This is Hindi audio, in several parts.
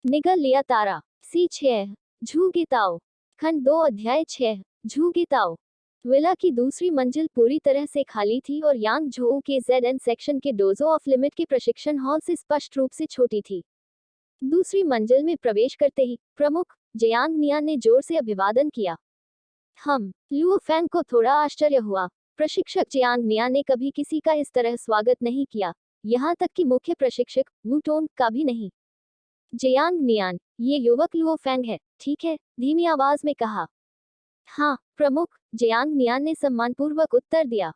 निगल लिया तारा। C6 झूगिताओ। खंड 2 अध्याय 6 झूगिताओ। विला की दूसरी मंजिल पूरी तरह से खाली थी और यांग झोऊ के ZN सेक्शन के डोजो ऑफ लिमिट के प्रशिक्षण हॉल से स्पष्ट रूप से छोटी थी। दूसरी मंजिल में प्रवेश करते ही प्रमुख जयांग नियान ने जोर से अभिवादन किया। लुओ फैंग को थोड़ा आश्चर्य हुआ। प्रशिक्षक जयांग नियान ने कभी किसी का इस तरह स्वागत नहीं किया, यहाँ तक कि मुख्य प्रशिक्षक वू टोंग का भी नहीं। जयांग नियान, ये युवक लुओ फैंग है, ठीक है? धीमी आवाज में कहा। हाँ प्रमुख, जयांग नियान ने सम्मानपूर्वक उत्तर दिया।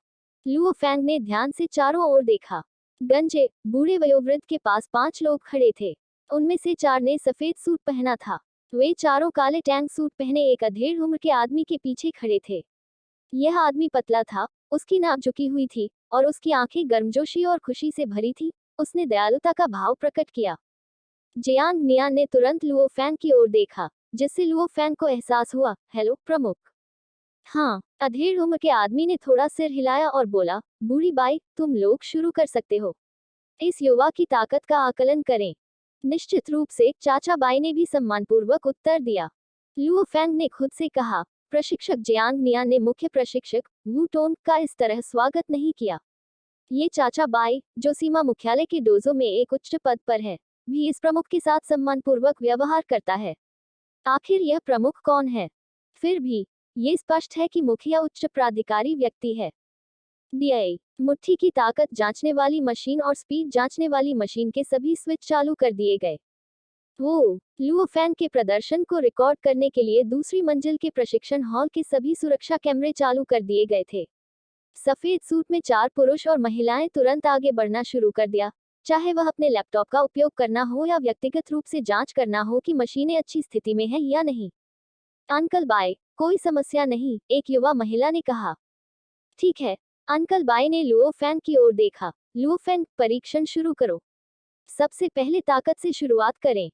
लुओ फैंग ने ध्यान से चारों ओर देखा। गंजे बूढ़े वयोवृद्ध के पास 5 लोग खड़े थे। उनमें से 4 ने सफेद सूट पहना था। वे चारों काले टैंक सूट पहने एक अधेड़ उम्र के आदमी के पीछे खड़े थे। यह आदमी पतला था, उसकी नाक झुकी हुई थी और उसकी आंखें गर्मजोशी और खुशी से भरी थी। उसने दयालुता का भाव प्रकट किया। जयांग नियान ने तुरंत लुओ फैंग की ओर देखा, जिससे लुओ फैंग को एहसास हुआ, हेलो प्रमुख। हाँ, अधेड़ उम्र के आदमी ने थोड़ा सिर हिलाया और बोला, बूढ़ी बाई, तुम लोग शुरू कर सकते हो। इस युवा की ताकत का आकलन करें। निश्चित रूप से, चाचा बाई ने भी सम्मानपूर्वक उत्तर दिया। लुओ फैंग ने खुद से कहा। प्रशिक्षक जयांग नियान ने मुख्य प्रशिक्षक वू टोंग का इस तरह स्वागत नहीं किया। ये चाचा बाई, जो सीमा मुख्यालय के डोजो में एक उच्च पद पर है, भी इस प्रमुख के साथ सम्मानपूर्वक व्यवहार करता है। आखिर यह प्रमुख कौन है? फिर भी ये स्पष्ट है कि मुखिया उच्च प्राधिकारी व्यक्ति है। DI मुट्ठी की ताकत जांचने वाली मशीन और स्पीड जांचने वाली मशीन के सभी स्विच चालू कर दिए गए। लुओ फैंग के प्रदर्शन को रिकॉर्ड करने के लिए दूसरी मंजिल के प्रशिक्षण हॉल के सभी सुरक्षा कैमरे चालू कर दिए गए थे। सफेद सूट में 4 पुरुष और महिलाएं तुरंत आगे बढ़ना शुरू कर दिया, चाहे वह अपने लैपटॉप का उपयोग करना हो या व्यक्तिगत रूप से जांच करना हो कि मशीनें अच्छी स्थिति में हैं या नहीं। अंकल बाय, कोई समस्या नहीं, एक युवा महिला ने कहा। ठीक है। अंकल बाय ने लुओ फैंग की ओर देखा। लुओ फैंग, परीक्षण शुरू करो। सबसे पहले ताकत से शुरुआत करें।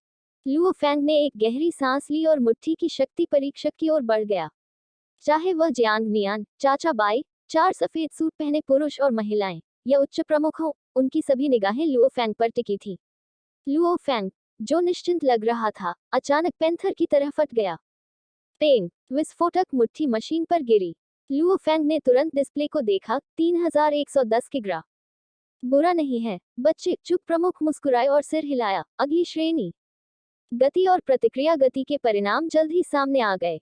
लुओ फैंग ने एक गहरी सांस ली और मुट्ठी की शक्ति परीक्षक की ओर बढ़ गया। चाहे वह जयांग नियान, चाचा बाई, 4 सफेद सूट पहने पुरुष और महिलाएं, या उच्च प्रमुख हो, उनकी सभी निगाहें लुओ फैंग पर टिकी थी। लुओ फैंग, जो निश्चिंत लग रहा था, अचानक पैंथर की तरह फट गया। पेंग, विस्फोटक मुट्ठी मशीन पर गिरी। लुओ फैंग ने तुरंत डिस्प्ले को देखा, 3110 के ग्राफ। बुरा नहीं है, बच्चे, चुप। प्रमुख मुस्कुराए और सिर हिलाया। अगली श्रेणी। गति और प्रतिक्रिया। गति के परिणाम जल्द ही सामने आ गए।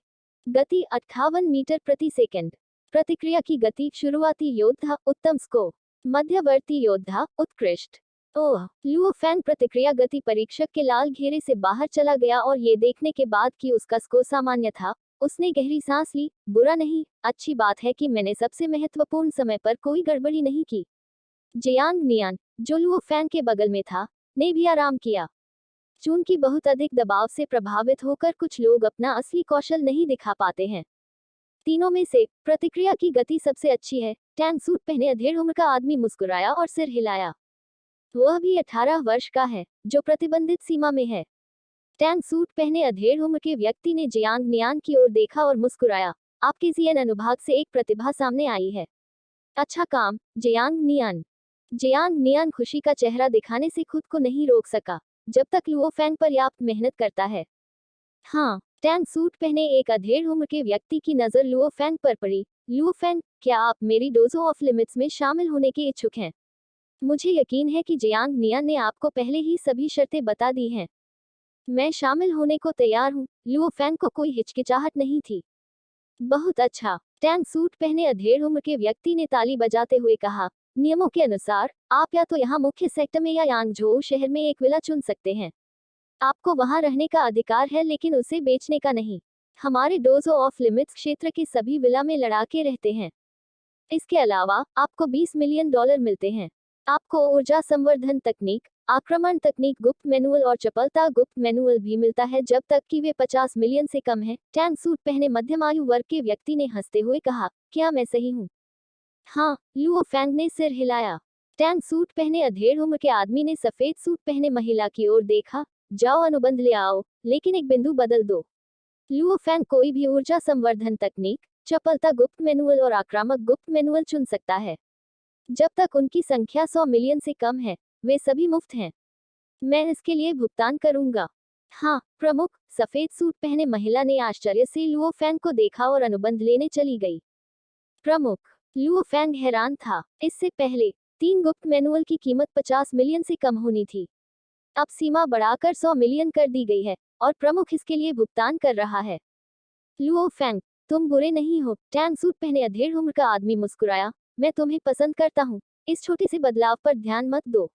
गति 58 मीटर प्रति सेकंड। प्रतिक्रिया की गति। शुरुआती योद्धा उत्तम स्कोर, मध्यवर्ती योद्धा उत्कृष्ट। लुओ फैंग प्रतिक्रिया गति परीक्षक के लाल घेरे से बाहर चला गया और ये देखने के बाद कि उसका स्कोर सामान्य था, उसने गहरी सांस ली। बुरा नहीं, अच्छी बात है कि मैंने सबसे महत्वपूर्ण समय पर कोई गड़बड़ी नहीं की। जयांग नियान, जो लुओ फैंग के बगल में था, ने भी आराम किया। चूंकि बहुत अधिक दबाव से प्रभावित होकर कुछ लोग अपना असली कौशल नहीं दिखा पाते हैं। तीनों में से प्रतिक्रिया की गति सबसे अच्छी है। टैंक सूट पहने अधेड़ उम्र का आदमी मुस्कुराया और सिर हिलाया। वह भी 18 वर्ष का है, जो प्रतिबंधित सीमा में है। टैंक सूट पहने अधेड़ उम्र के व्यक्ति ने जयांग नियान की ओर देखा और मुस्कुराया। आपके ZN अनुभाग से एक प्रतिभा सामने आई है। अच्छा काम, जयांग नियान। जयांग नियान खुशी का चेहरा दिखाने से खुद को नहीं रोक सका, जब तक लुओ फैंग पर्याप्त मेहनत करता है। हाँ, टैंक सूट पहने एक अधेड़ उम्र के व्यक्ति की नजर लुओ फैंग पर पड़ी। लुओ फैंग, क्या आप मेरी डोजो ऑफ लिमिट्स में शामिल होने के इच्छुक हैं? मुझे यकीन है कि जयांग नियान ने आपको पहले ही सभी शर्तें बता दी हैं। मैं शामिल होने को तैयार हूँ। लुओ फैंग को कोई हिचकिचाहट नहीं थी। बहुत अच्छा, टैंक सूट पहने अधेड़ उम्र के व्यक्ति ने ताली बजाते हुए कहा। नियमों के अनुसार, आप या तो यहाँ मुख्य सेक्टर में या यांगझोऊ शहर में एक विला चुन सकते हैं। आपको वहां रहने का अधिकार है, लेकिन उसे बेचने का नहीं। हमारे डोजो ऑफ लिमिट्स क्षेत्र के सभी विला में लड़ाके रहते हैं। इसके अलावा, आपको $20 मिलियन मिलते हैं। आपको ऊर्जा संवर्धन तकनीक, आक्रमण तकनीक, गुप्त मैनुअल और चपलता गुप्त मैनुअल भी मिलता है, जब तक कि वे 50 मिलियन से कम हैं। टैंक सूट पहने मध्यम आयु वर्ग के व्यक्ति ने हंसते हुए कहा। क्या मैं सही हूँ? हाँ, लुओ फैंग ने सिर हिलाया। टैंक सूट पहने अधेड़ उम्र के आदमी ने सफेद सूट पहने महिला की ओर देखा। जाओ अनुबंध ले आओ, लेकिन एक बिंदु बदल दो। लुओ फैंग कोई भी ऊर्जा संवर्धन तकनीक, चपलता गुप्त मैनुअल और आक्रामक गुप्त मैनुअल चुन सकता है। जब तक उनकी संख्या 100 मिलियन से कम है, वे सभी मुफ्त हैं। मैं इसके लिए भुगतान करूंगा। हाँ प्रमुख, सफेद सूट पहने महिला ने आश्चर्य से लुओ फैंग को देखा और अनुबंध लेने चली गई। प्रमुख, लुओ फैंग हैरान था। इससे पहले 3 गुप्त मैनुअल की कीमत 50 मिलियन से कम होनी थी। अब सीमा बढ़ाकर 100 मिलियन कर दी गई है और प्रमुख इसके लिए भुगतान कर रहा है। लुओ फैंग, तुम बुरे नहीं हो, टैंग सूट पहने अधेड़ उम्र का आदमी मुस्कुराया। मैं तुम्हें पसंद करता हूँ। इस छोटे से बदलाव पर ध्यान मत दो।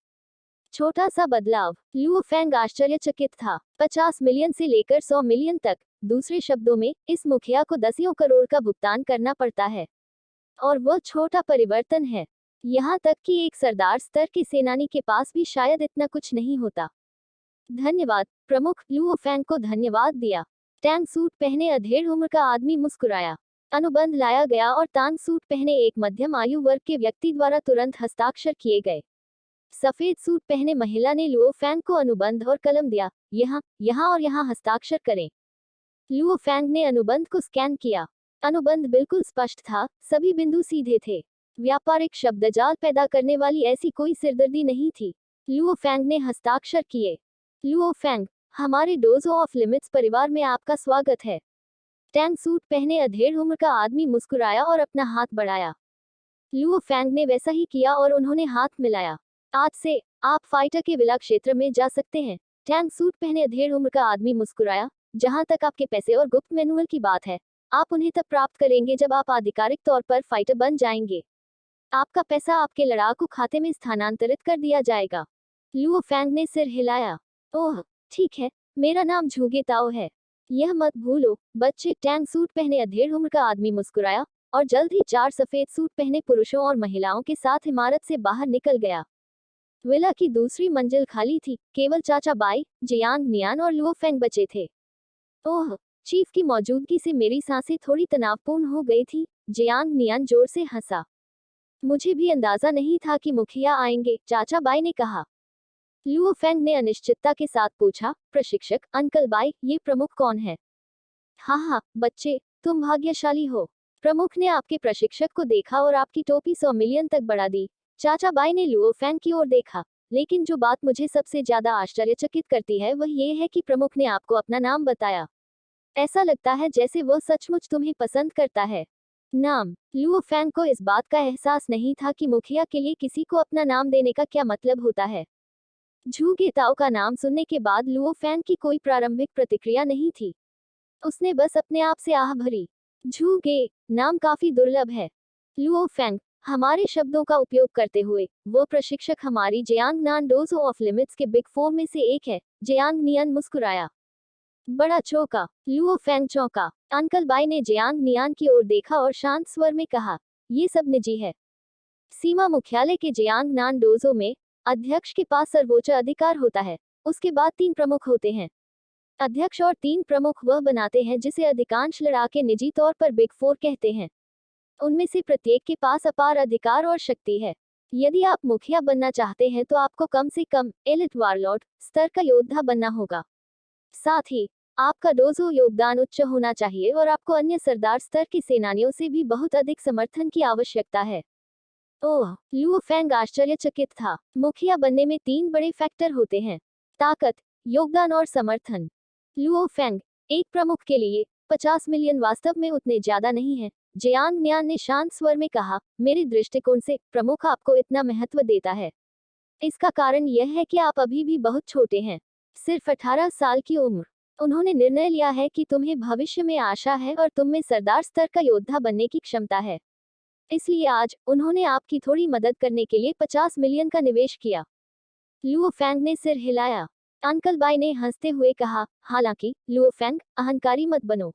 छोटा सा बदलाव। लुओ फैंग आश्चर्यचकित था। 50 मिलियन से लेकर 100 मिलियन तक। दूसरे शब्दों में, इस मुखिया को दसियों करोड़ का भुगतान करना पड़ता है। और वो छोटा परिवर्तन है। यहाँ तक कि एक सरदार स्तर के सेनानी के पास भी शायद इतना कुछ नहीं होता। धन्यवाद प्रमुख, लुओ फैंग को धन्यवाद दिया। टैंग सूट पहने अधेड़ उम्र का आदमी मुस्कुराया। अनुबंध लाया गया और तांग सूट पहने एक मध्यम आयु वर्ग के व्यक्ति द्वारा तुरंत हस्ताक्षर किए गए। सफेद सूट पहने महिला ने लुओ फैंग को अनुबंध और कलम दिया। यहाँ और यहाँ हस्ताक्षर करें। लुओ फैंग ने अनुबंध को स्कैन किया। अनुबंध बिल्कुल स्पष्ट था, सभी बिंदु सीधे थे। व्यापारिक शब्दजाल पैदा करने वाली ऐसी कोई सिरदर्दी नहीं थी। लुओ फैंग ने हस्ताक्षर किए। लुओ फैंग, हमारे डोजो ऑफ लिमिट्स परिवार में आपका स्वागत है। टैंग सूट पहने अधेड़ उम्र का आदमी मुस्कुराया और अपना हाथ बढ़ाया। लुओ फैंग ने वैसा ही किया और उन्होंने हाथ मिलाया। आज से आप फाइटर के विला क्षेत्र में जा सकते हैं। टैंग सूट पहने अधेड़ उम्र का आदमी मुस्कुराया। जहां तक आपके पैसे और गुप्त मैनुअल की बात है, आप उन्हें तब प्राप्त करेंगे जब आप आधिकारिक तौर पर फाइटर बन जाएंगे। आपका पैसा आपके लड़ाकू खाते में स्थानांतरित कर दिया जाएगा। लुओ फैंग ने सिर हिलाया। ओह ठीक है, मेरा नाम झूगे ताओ है। यह मत भूलो बच्चे। टैंग सूट पहने अधेड़ उम्र का आदमी मुस्कुराया और जल्द ही 4 सफेद सूट पहने पुरुषों और महिलाओं के साथ इमारत से बाहर निकल गया। विला की दूसरी मंजिल खाली थी। केवल चाचा बाई, जियांग नियान और लुओ फैंग बचे थे। ओह, चीफ की मौजूदगी से मेरी सांसें थोड़ी तनावपूर्ण हो गई थी। जियांग नियान जोर से हंसा। मुझे भी अंदाजा नहीं था कि मुखिया आएंगे, चाचा बाई ने कहा। लुओ फैंग ने अनिश्चितता के साथ पूछा, प्रशिक्षक अंकल बाई, ये प्रमुख कौन है? हाँ बच्चे, तुम भाग्यशाली हो। प्रमुख ने आपके प्रशिक्षक को देखा और आपकी टोपी 100 मिलियन तक बढ़ा दी। चाचा बाई ने लुओ फैंग की ओर देखा। लेकिन जो बात मुझे सबसे ज्यादा आश्चर्यचकित करती है वह ये है कि प्रमुख ने आपको अपना नाम बताया। ऐसा लगता है जैसे वह सचमुच तुम्हें पसंद करता है। नाम। लुओ फैंग को इस बात का एहसास नहीं था कि मुखिया के लिए किसी को अपना नाम देने का क्या मतलब होता है। झूगे ताओ का नाम सुनने के बाद लुओ फैंग की कोई प्रारंभिक प्रतिक्रिया नहीं थी। उसने बस अपने आप से आह भरी। झूगे, नाम काफी दुर्लभ है। लुओ फैंग, हमारे शब्दों का उपयोग करते हुए, वो प्रशिक्षक हमारी Jiang Nan dojo off limits के बिग 4 में से एक है। जियांग नियन मुस्कुराया। बड़ा चौका। लुओ फैंग चौंका। अंकल बाई ने जियांग नियान की ओर देखा और शांत स्वर में कहा, ये सब निजी है। सीमा मुख्यालय के जियांग नान डोजो में अध्यक्ष के पास सर्वोच्च अधिकार होता है। उसके बाद 3 प्रमुख होते हैं। अध्यक्ष और 3 प्रमुख वह बनाते हैं जिसे अधिकांश लड़ाके निजी तौर पर बिग 4 कहते हैं। उनमें से प्रत्येक के पास अपार अधिकार और शक्ति है। यदि आप मुखिया बनना चाहते हैं तो आपको कम से कम एलिट वारलॉर्ड स्तर का योद्धा बनना होगा। साथ ही आपका डोजो योगदान उच्च होना चाहिए और आपको अन्य सरदार स्तर के सेनानियों से भी बहुत अधिक समर्थन की आवश्यकता है। ओह, लुओ फैंग आश्चर्यचकित था। मुखिया बनने में 3 बड़े फैक्टर होते हैं, ताकत, योगदान और समर्थन। लुओ फैंग, एक प्रमुख के लिए 50 मिलियन वास्तव में उतने ज्यादा नहीं है। जियांग नियान ने शांत स्वर में कहा, मेरे दृष्टिकोण से प्रमुख आपको इतना महत्व देता है। इसका कारण यह है कि आप अभी भी बहुत छोटे हैं, सिर्फ 18 साल की उम्र। उन्होंने निर्णय लिया है कि तुम्हें भविष्य में आशा है और तुम में सरदार स्तर का योद्धा बनने की क्षमता है। इसलिए आज उन्होंने आपकी थोड़ी मदद करने के लिए 50 मिलियन का निवेश किया। लुओ फैंग ने सिर हिलाया। अंकल बाई ने हंसते हुए कहा, हालांकि लुओ फैंग, अहंकारी मत बनो।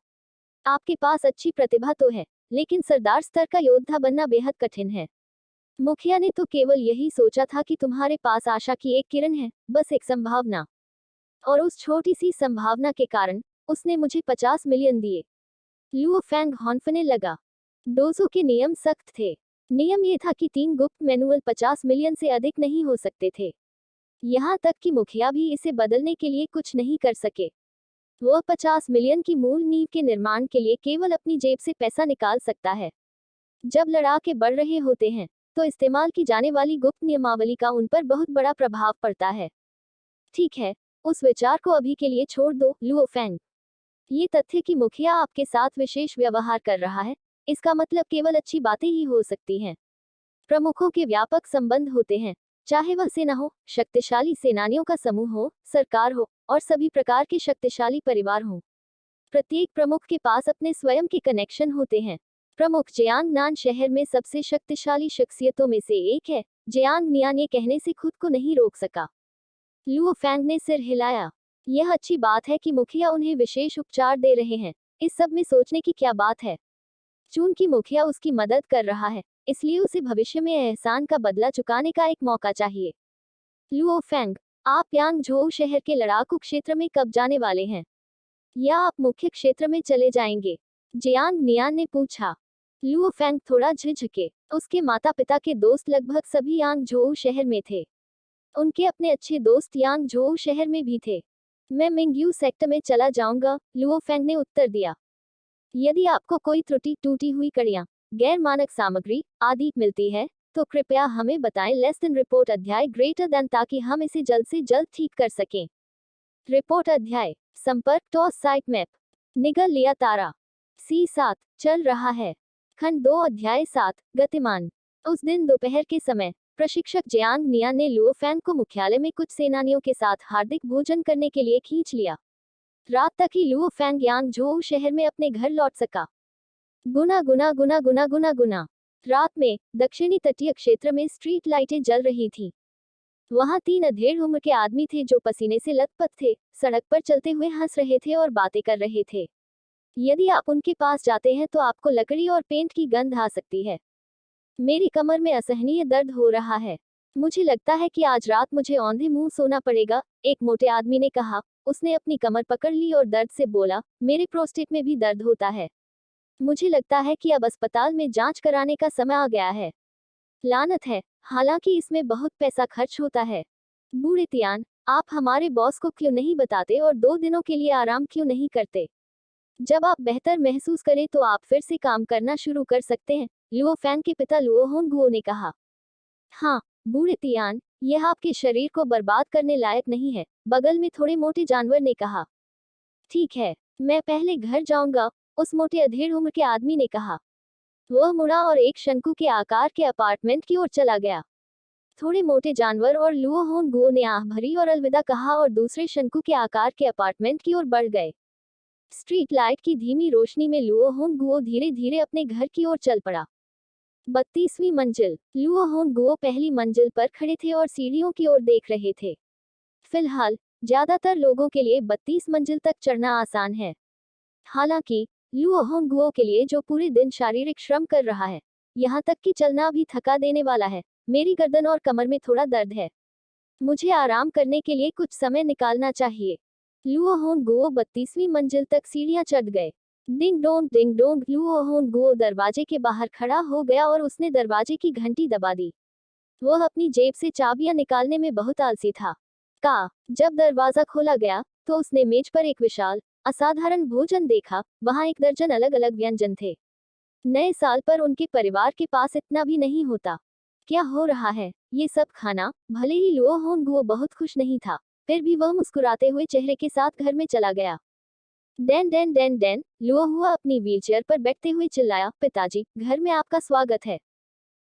आपके पास अच्छी प्रतिभा तो है, लेकिन सरदार स्तर का योद्धा बनना बेहद कठिन है। मुखिया ने तो केवल यही सोचा था कि तुम्हारे पास आशा की एक किरण है, बस एक संभावना। और उस छोटी सी संभावना के कारण उसने मुझे 50 मिलियन दिए। लुओ फैंग हौंफने लगा। डोजो के नियम सख्त थे। नियम ये था कि 3 गुप्त मैनुअल 50 मिलियन से अधिक नहीं हो सकते थे। यहाँ तक कि मुखिया भी इसे बदलने के लिए कुछ नहीं कर सके। वह 50 मिलियन की मूल नींव के निर्माण के लिए केवल अपनी जेब से पैसा निकाल सकता है। जब लड़ाके बढ़ रहे होते हैं तो इस्तेमाल की जाने वाली गुप्त नियमावली का उन पर बहुत बड़ा प्रभाव पड़ता है। ठीक है, उस विचार को अभी के लिए छोड़ दो, लुओ फेंग। ये तथ्य कि मुखिया आपके साथ विशेष व्यवहार कर रहा है, इसका मतलब केवल अच्छी बातें ही हो सकती हैं। प्रमुखों के व्यापक संबंध होते हैं, चाहे वह सेना हो, शक्तिशाली सेनानियों का समूह हो, सरकार हो, और सभी प्रकार के शक्तिशाली परिवार हों। प्रत्येक प्रमुख के पास अपने स्वयं के कनेक्शन होते हैं। प्रमुख जियांगनान शहर में सबसे शक्तिशाली शख्सियतों में से एक है। जियांग नियान ये कहने से खुद को नहीं रोक सका। लुओ फेंग ने सिर हिलाया। यह अच्छी बात है कि मुखिया उन्हें विशेष उपचार दे रहे हैं, इस सब में सोचने की क्या बात है। चूंकि मुखिया उसकी मदद कर रहा है, इसलिए उसे भविष्य में एहसान का बदला चुकाने का एक मौका चाहिए। लुओ फेंग, आप यांगझोउ शहर के लड़ाकू क्षेत्र में कब जाने वाले हैं, या आप मुख्य क्षेत्र में चले जाएंगे? जियांग नियान ने पूछा। लुओ फेंग थोड़ा झिझके। उसके माता पिता के दोस्त लगभग सभी यांगझोउ शहर में थे। उनके अपने अच्छे दोस्त यांगझोउ शहर में भी थे। मैं मिंगयू सेक्टर में चला जाऊंगा, लुओ फेंग ने उत्तर दिया। यदि आपको कोई त्रुटि, टूटी हुई कड़ियां, गैर मानक सामग्री आदि मिलती है, तो कृपया हमें बताएं। लेस देन रिपोर्ट अध्याय ग्रेटर देन, ताकि हम इसे जल्द से जल्द ठीक कर सकें। रिपोर्ट अध्याय संपर्क टॉस साइट मैप। निगल लिया तारा। C7 चल रहा है। खंड 2 अध्याय 7 गतिमान। उस दिन दोपहर के समय प्रशिक्षक जियांग नियान ने लुओ फेंग को मुख्यालय में कुछ सेनानियों के साथ हार्दिक भोजन करने के लिए खींच लिया। रात तक ही लुओ फेंग यांगझोउ शहर में अपने घर लौट सका। गुना गुना गुना गुना गुना गुना। रात में दक्षिणी तटीय क्षेत्र में स्ट्रीट लाइटें जल रही थीं। वहां 3 अधेड़ उम्र के आदमी थे जो पसीने से लथपथ थे, सड़क पर चलते हुए हंस रहे थे और बातें कर रहे थे। यदि आप उनके पास जाते हैं तो आपको लकड़ी और पेंट की गंध आ सकती है। मेरी कमर में असहनीय दर्द हो रहा है। मुझे लगता है कि आज रात मुझे औंधे मुंह सोना पड़ेगा, एक मोटे आदमी ने कहा। उसने अपनी कमर पकड़ ली और दर्द से बोला, मेरे प्रोस्टेट में भी दर्द होता है। मुझे लगता है कि अब अस्पताल में जांच कराने का समय आ गया है। लानत है, हालांकि इसमें बहुत पैसा खर्च होता है। बूढ़े तियान, आप हमारे बॉस को क्यों नहीं बताते और 2 दिनों के लिए आराम क्यों नहीं करते? जब आप बेहतर महसूस करें तो आप फिर से काम करना शुरू कर सकते हैं, लुओ फेंग के पिता लुओ होंगुओ ने कहा। हाँ, बूढ़े तियान, यह आपके शरीर को बर्बाद करने लायक नहीं है, बगल में थोड़े मोटे जानवर ने कहा। ठीक है, मैं पहले घर जाऊंगा, उस मोटे अधेड़ उम्र के आदमी ने कहा। वह मुड़ा और एक शंकु के आकार के अपार्टमेंट की ओर चला गया। थोड़े मोटे जानवर और लुओ होंगुओ ने आह भरी और अलविदा कहा और दूसरे शंकु के आकार के अपार्टमेंट की ओर बढ़ गए। स्ट्रीट लाइट की धीमी रोशनी में लुओ होंगुओ धीरे धीरे अपने घर की ओर चल पड़ा। 32वीं मंजिल। लुओ होंगुओ पहली मंजिल पर खड़े थे और सीढ़ियों की ओर देख रहे थे। फिलहाल ज्यादातर लोगों के लिए 32 मंजिल तक चढ़ना आसान है। हालांकि लुओ होंगुओ के लिए, जो पूरे दिन शारीरिक श्रम कर रहा है, यहाँ तक कि चलना भी थका देने वाला है, मेरी गर्दन और कमर में थोड़ा दर्द है। मुझे आराम करने के लिए कुछ समय निकालना चाहिए। लुओ होंगुओ 32वीं मंजिल तक सीढ़ियां चढ़ गए। डिंग डोंग लुओ होंगुओ दरवाजे के बाहर खड़ा हो गया और उसने दरवाजे की घंटी दबा दी। वह अपनी जेब से चाबियां निकालने में बहुत आलसी था। जब दरवाजा खोला गया तो उसने मेज पर एक विशाल असाधारण भोजन देखा। वहां 1 दर्जन अलग अलग व्यंजन थे। नए साल पर उनके परिवार के पास इतना भी नहीं होता। क्या हो रहा है, ये सब खाना? भले ही लुओ होंगुओ बहुत खुश नहीं था, फिर भी वह मुस्कुराते हुए चेहरे के साथ घर में चला गया। Dan Dan Dan Dan, Luo हुआ अपनी व्हीलचेयर पर बैठते हुए चिल्लाया, पिताजी, घर में आपका स्वागत है।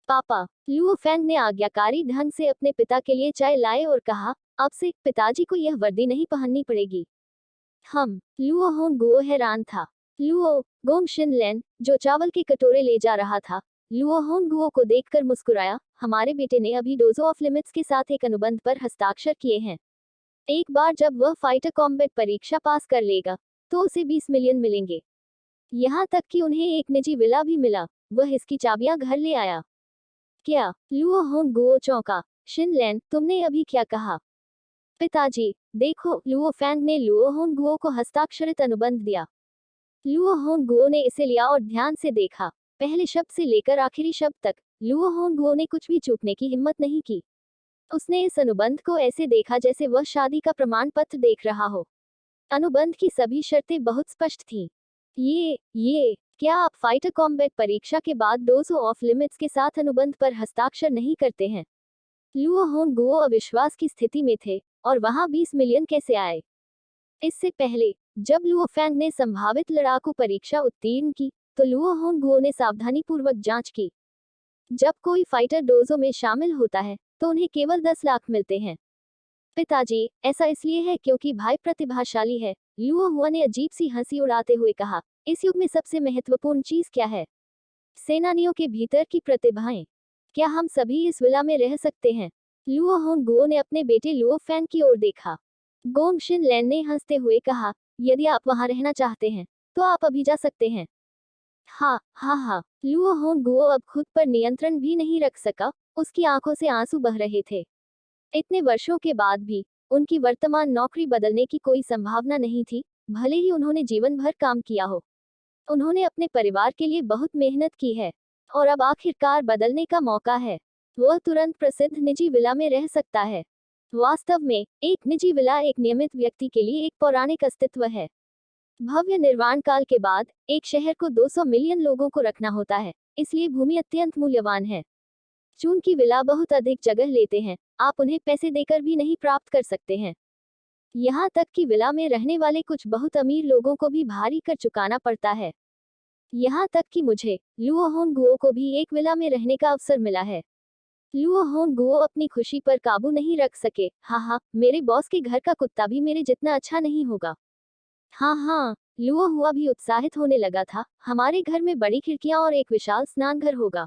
पापा, लुओ फेंग ने आज्ञाकारी ढंग से अपने पिता के लिए चाय लाए और कहा, अब से पिताजी को यह वर्दी नहीं पहननी पड़ेगी। लुओ होंगुओ हैरान था। लुओ गोंग शिनलेन, जो चावल के कटोरे ले जा रहा था, लुओ होंगुओ को देखकर मुस्कुराया। हमारे बेटे ने अभी डोजो ऑफ लिमिट्स के साथ एक अनुबंध पर हस्ताक्षर किए हैं। एक बार जब वह फाइटर कॉम्बैट परीक्षा पास कर लेगा तो उसे 20 मिलियन मिलेंगे। यहाँ तक कि उन्हें एक निजी विला भी मिला। वह इसकी चाबियां घर ले आया। क्या? लुओ होंगुओ चौंका। शिनलेन, तुमने अभी क्या कहा? पिताजी, देखो, लुओ फेंग ने लुओ होंगुओ को हस्ताक्षरित अनुबंध दिया। लुओ होंगुओ ने इसे लिया और ध्यान से देखा। पहले शब्द से लेकर आखिरी शब्द तक लुओ होंगुओ ने कुछ भी चूकने की हिम्मत नहीं की। उसने इस अनुबंध को ऐसे देखा जैसे वह शादी का प्रमाण पत्र देख रहा हो। अनुबंध की सभी शर्तें बहुत स्पष्ट थीं। क्या आप फाइटर कॉम्बैट परीक्षा के बाद डोजो ऑफ लिमिट्स के साथ अनुबंध पर हस्ताक्षर नहीं करते हैं? लुओ होंगुओ अविश्वास की स्थिति में थे। और वहां 20 मिलियन कैसे आए? इससे पहले जब लुओ फैंग ने संभावित लड़ाकू परीक्षा उत्तीर्ण की, तो लुओ होंगुओ ने सावधानीपूर्वक जांच की। जब कोई फाइटर डोजो में शामिल होता है, तो उन्हें केवल 10 लाख मिलते हैं। पिताजी, ऐसा इसलिए है क्योंकि भाई प्रतिभाशाली है, लुओ हुआ ने अजीब सी हंसी उड़ाते हुए कहा। इस युग में सबसे महत्वपूर्ण चीज क्या है? सेनानियों के भीतर की प्रतिभाएं। क्या हम सभी इस विला में रह सकते हैं? लुओ होंगुओ ने अपने बेटे लुओ फैंग की ओर देखा। गोंग शिन लैन ने हंसते हुए कहा, यदि आप वहां रहना चाहते हैं, तो आप अभी जा सकते हैं। हाँ हाँ हाँ, लुओ होंगुओ अब खुद पर नियंत्रण भी नहीं रख सका, उसकी आंखों से आंसू बह रहे थे। इतने वर्षों के बाद भी उनकी वर्तमान नौकरी बदलने की कोई संभावना नहीं थी, भले ही उन्होंने जीवन भर काम किया हो। उन्होंने अपने परिवार के लिए बहुत मेहनत की है, और अब आखिरकार बदलने का मौका है। वह तुरंत प्रसिद्ध निजी विला में रह सकता है। वास्तव में एक निजी विला एक नियमित व्यक्ति के लिए एक पौराणिक अस्तित्व है। भव्य निर्माण काल के बाद एक शहर को 200 मिलियन लोगों को रखना होता है, इसलिए भूमि अत्यंत मूल्यवान है। चूंकि विला बहुत अधिक जगह लेते हैं, आप उन्हें पैसे देकर भी नहीं प्राप्त कर सकते हैं। यहाँ तक कि विला में रहने वाले कुछ बहुत अमीर लोगों को भी भारी कर चुकाना पड़ता है। यहाँ तक कि मुझे, लुओ होंगुओ को भी एक विला में रहने का अवसर मिला है। लुओ होंगुओ अपनी खुशी पर काबू नहीं रख सके। हाँ हाँ, मेरे बॉस के घर का कुत्ता भी मेरे जितना अच्छा नहीं होगा। हाँ हाँ, लुओ हुआ भी उत्साहित होने लगा था। हमारे घर में बड़ी खिड़कियां और एक विशाल स्नानघर होगा।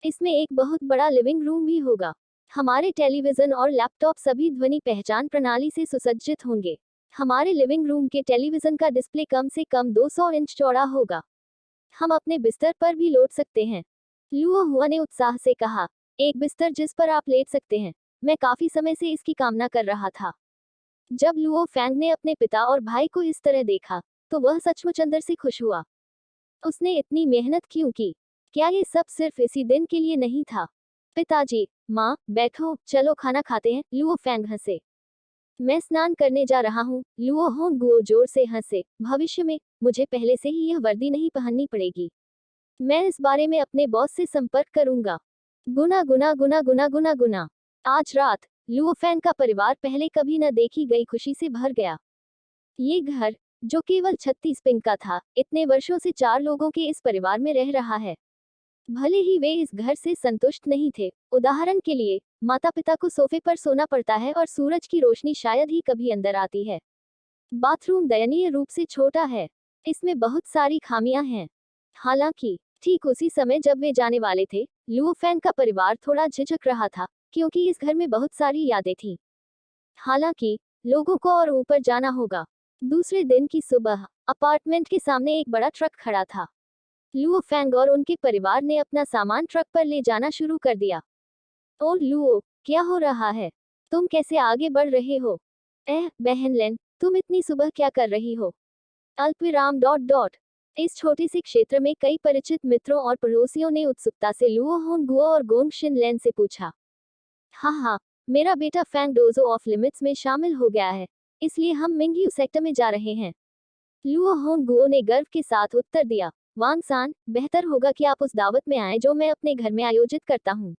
इसमें एक बहुत बड़ा लिविंग रूम भी होगा। हमारे टेलीविजन और लैपटॉप सभी ध्वनि पहचान प्रणाली से सुसज्जित होंगे। हमारे लिविंग रूम के टेलीविजन का डिस्प्ले कम से कम 200 इंच चौड़ा होगा। हम अपने बिस्तर पर भी लौट सकते हैं। लुओ हुआ ने उत्साह से कहा, एक बिस्तर जिस पर आप लेट सकते हैं। मैं काफी समय से इसकी कामना कर रहा था। जब लुओ फैंग ने अपने पिता और भाई को इस तरह देखा, तो वह सचमुच अंदर से खुश हुआ। उसने इतनी मेहनत क्यों की? क्या ये सब सिर्फ इसी दिन के लिए नहीं था? पिताजी, माँ, बैठो, चलो खाना खाते हैं। लुओ फैंग हंसे। मैं स्नान करने जा रहा हूँ। लुओ होंगुओ जोर से हंसे। भविष्य में मुझे पहले से ही यह वर्दी नहीं पहननी पड़ेगी। मैं इस बारे में अपने बॉस से संपर्क करूंगा। गुना गुना गुना गुना गुना गुना। आज रात लुओ फैंग का परिवार पहले कभी न देखी गई खुशी से भर गया। ये घर, जो केवल 36 पिंग का था, इतने वर्षों से 4 लोगों के इस परिवार में रह रहा है। भले ही वे इस घर से संतुष्ट नहीं थे। उदाहरण के लिए, माता पिता को सोफे पर सोना पड़ता है और सूरज की रोशनी शायद ही कभी अंदर आती है। बाथरूम दयनीय रूप से छोटा है। इसमें बहुत सारी खामियां हैं। हालांकि ठीक उसी समय जब वे जाने वाले थे, लुओ फैंग का परिवार थोड़ा झिझक रहा था, क्योंकि इस घर में बहुत सारी यादें थीं। हालांकि लोगों को और ऊपर जाना होगा। दूसरे दिन की सुबह अपार्टमेंट के सामने एक बड़ा ट्रक खड़ा था। लुओ फैंग और उनके परिवार ने अपना सामान ट्रक पर ले जाना शुरू कर दिया। ओ लुओ, क्या हो रहा है? तुम कैसे आगे बढ़ रहे हो? बहन लेन, तुम इतनी सुबह क्या कर रही हो? अल्पविराम डॉट डॉट। इस छोटे से क्षेत्र में कई परिचित मित्रों और पड़ोसियों ने उत्सुकता से लुओ होंगुओ और गोंग शिन लेन से पूछा। हाँ हाँ, मेरा बेटा फैंग डोजो ऑफ लिमिट्स में शामिल हो गया है, इसलिए हम मिंगयू सेक्टर में जा रहे हैं। लुओ होंगुओ ने गर्व के साथ उत्तर दिया। वांग सान, बेहतर होगा कि आप उस दावत में आएं जो मैं अपने घर में आयोजित करता हूँ।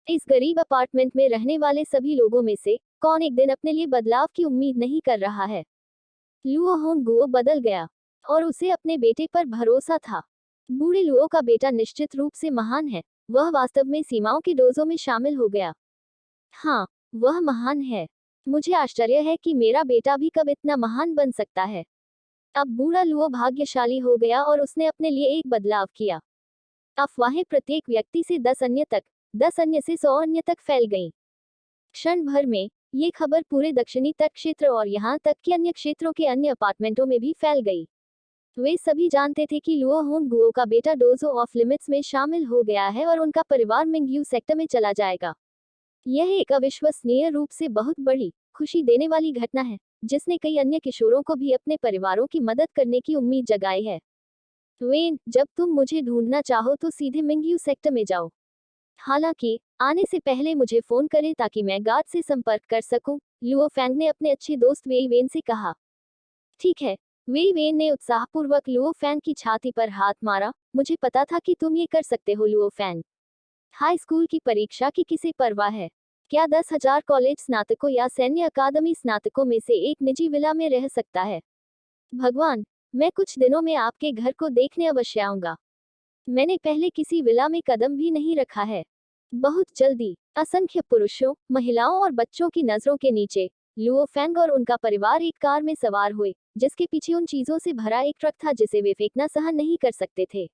इस गरीब अपार्टमेंट में रहने वाले सभी लोगों में से कौन एक दिन अपने लिए बदलाव की उम्मीद नहीं कर रहा है? लुओ होंगुओ बदल गया, और उसे अपने बेटे पर भरोसा था। बूढ़े लुओ का बेटा निश्चित रूप से महान है। वह वास्तव में सीमाओं के डोजों में शामिल हो गया। हाँ, वह महान है। मुझे आश्चर्य है कि मेरा बेटा भी कब इतना महान बन सकता है। अब बूढ़ा लुओ भाग्यशाली हो गया और उसने अपने लिए एक बदलाव किया। अफवाहें प्रत्येक व्यक्ति से 10 अन्य तक, 10 अन्य से 100 अन्य तक फैल गईं। क्षण भर में ये खबर पूरे दक्षिणी तट क्षेत्र और यहाँ तक कि अन्य क्षेत्रों के अन्य अपार्टमेंटों में भी फैल गई। वे सभी जानते थे कि लुओ होंगुओ का बेटा डोजो ऑफ लिमिट्स में शामिल हो गया है और उनका परिवार मिंगयू सेक्टर में चला जाएगा। यह एक अविश्वसनीय रूप से बहुत बड़ी, खुशी देने वाली घटना है, जिसने कई अन्य किशोरों को भी अपने परिवारों की मदद करने की उम्मीद जगाई है। वेन, जब तुम मुझे ढूंढना चाहो तो सीधे मिंगयू सेक्टर में जाओ। हालांकि आने से पहले मुझे फोन करें ताकि मैं गार्ड से संपर्क कर सकूं, लुओ फैंग ने अपने अच्छे दोस्त वेई वेन से कहा। ठीक है। वेई वेन ने उत्साहपूर्वक लुओ फैंग की छाती पर हाथ मारा। मुझे पता था कि तुम ये कर सकते हो लुओ फैंग। हाई स्कूल की परीक्षा की किसे परवाह है? क्या 10,000 कॉलेज स्नातकों या सैन्य अकादमी स्नातकों में से एक निजी विला में रह सकता है? भगवान, मैं कुछ दिनों में आपके घर को देखने अवश्य आऊंगा। मैंने पहले किसी विला में कदम भी नहीं रखा है। बहुत जल्दी। असंख्य पुरुषों, महिलाओं और बच्चों की नजरों के नीचे लुओ फेंग और उनका परिवार एक कार में सवार हुए, जिसके पीछे उन चीजों से भरा एक ट्रक था जिसे वे फेंकना सहन नहीं कर सकते थे।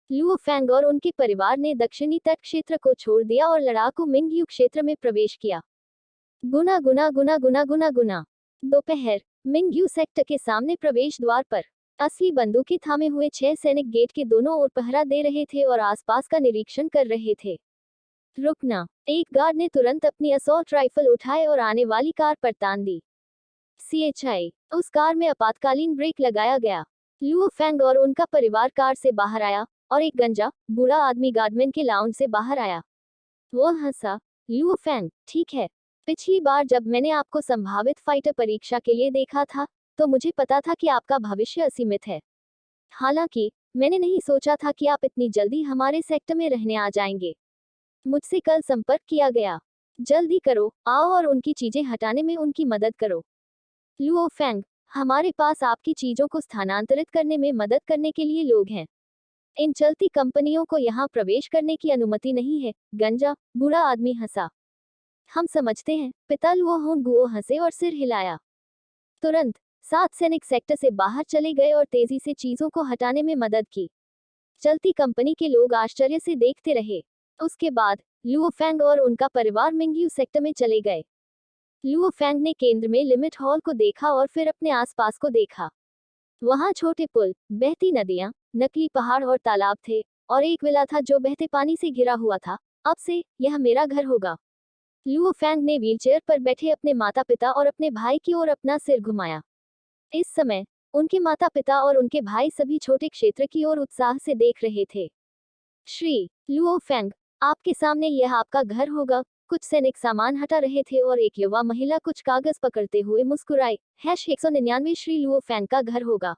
लुओ फेंग और उनके परिवार ने दक्षिणी तट क्षेत्र को छोड़ दिया और लड़ाकू मिंगयू क्षेत्र में प्रवेश किया। गुना गुना गुना गुना गुना गुना। दोपहर। मिंगयू सेक्टर के सामने प्रवेश द्वार पर असली बंदूकें थामे हुए 6 सैनिक गेट के दोनों ओर पहरा दे रहे थे और आसपास का निरीक्षण कर रहे थे। रुकना। एक गार्ड ने तुरंत अपनी असॉल्ट राइफल उठाए और आने वाली कार पर तान दी। CHI। उस कार में आपातकालीन ब्रेक लगाया गया। लुओ फेंग और उनका परिवार कार से बाहर आया और एक गंजा, बूढ़ा आदमी गार्डमैन के लाउंज से बाहर आया। वो हंसा। लुओ फेंग, ठीक है। पिछली बार जब मैंने आपको संभावित फाइटर परीक्षा के लिए देखा था, तो मुझे पता था कि आपका भविष्य असीमित है। हालांकि, मैंने नहीं सोचा था कि आप इतनी जल्दी हमारे सेक्टर में रहने आ जाएंगे। मुझसे कल संपर्क किया गया। जल्दी करो, आओ और उनकी चीजें हटाने में उनकी मदद करो। लुओ फेंग, हमारे पास आपकी चीजों को स्थानांतरित करने में मदद करने के लिए लोग हैं। इन चलती कंपनियों को यहाँ प्रवेश करने की अनुमति नहीं है। गंजा, बूढ़ा आदमी हंसा। हम समझते हैं। पिता लुओ होंगुओ हंसे और सिर हिलाया। तुरंत 7 सैनिक सेक्टर से बाहर चले गए और तेजी से चीजों को हटाने में मदद की। चलती कंपनी के लोग आश्चर्य से देखते रहे। उसके बाद लुओ फेंग और उनका परिवार मिंगयू सेक्टर में चले गए। लुओ फेंग ने केंद्र में लिमिट हॉल को देखा और फिर अपने आसपास को देखा। वहां छोटे पुल, बहती नदियां, नकली पहाड़ और तालाब थे, और एक विला था जो बहते पानी से घिरा हुआ था। अब से यह मेरा घर होगा। लुओ फेंग ने व्हीलचेयर पर बैठे अपने माता पिता और अपने भाई की ओर अपना सिर घुमाया। इस समय उनके माता पिता और उनके भाई सभी छोटे क्षेत्र की ओर उत्साह से देख रहे थे। श्री लुओ फेंग, आपके सामने यह आपका घर होगा। कुछ सैनिक सामान हटा रहे थे और एक युवा महिला कुछ कागज पकड़ते हुए मुस्कुराई। #199 श्री लुओ फेंग का घर होगा।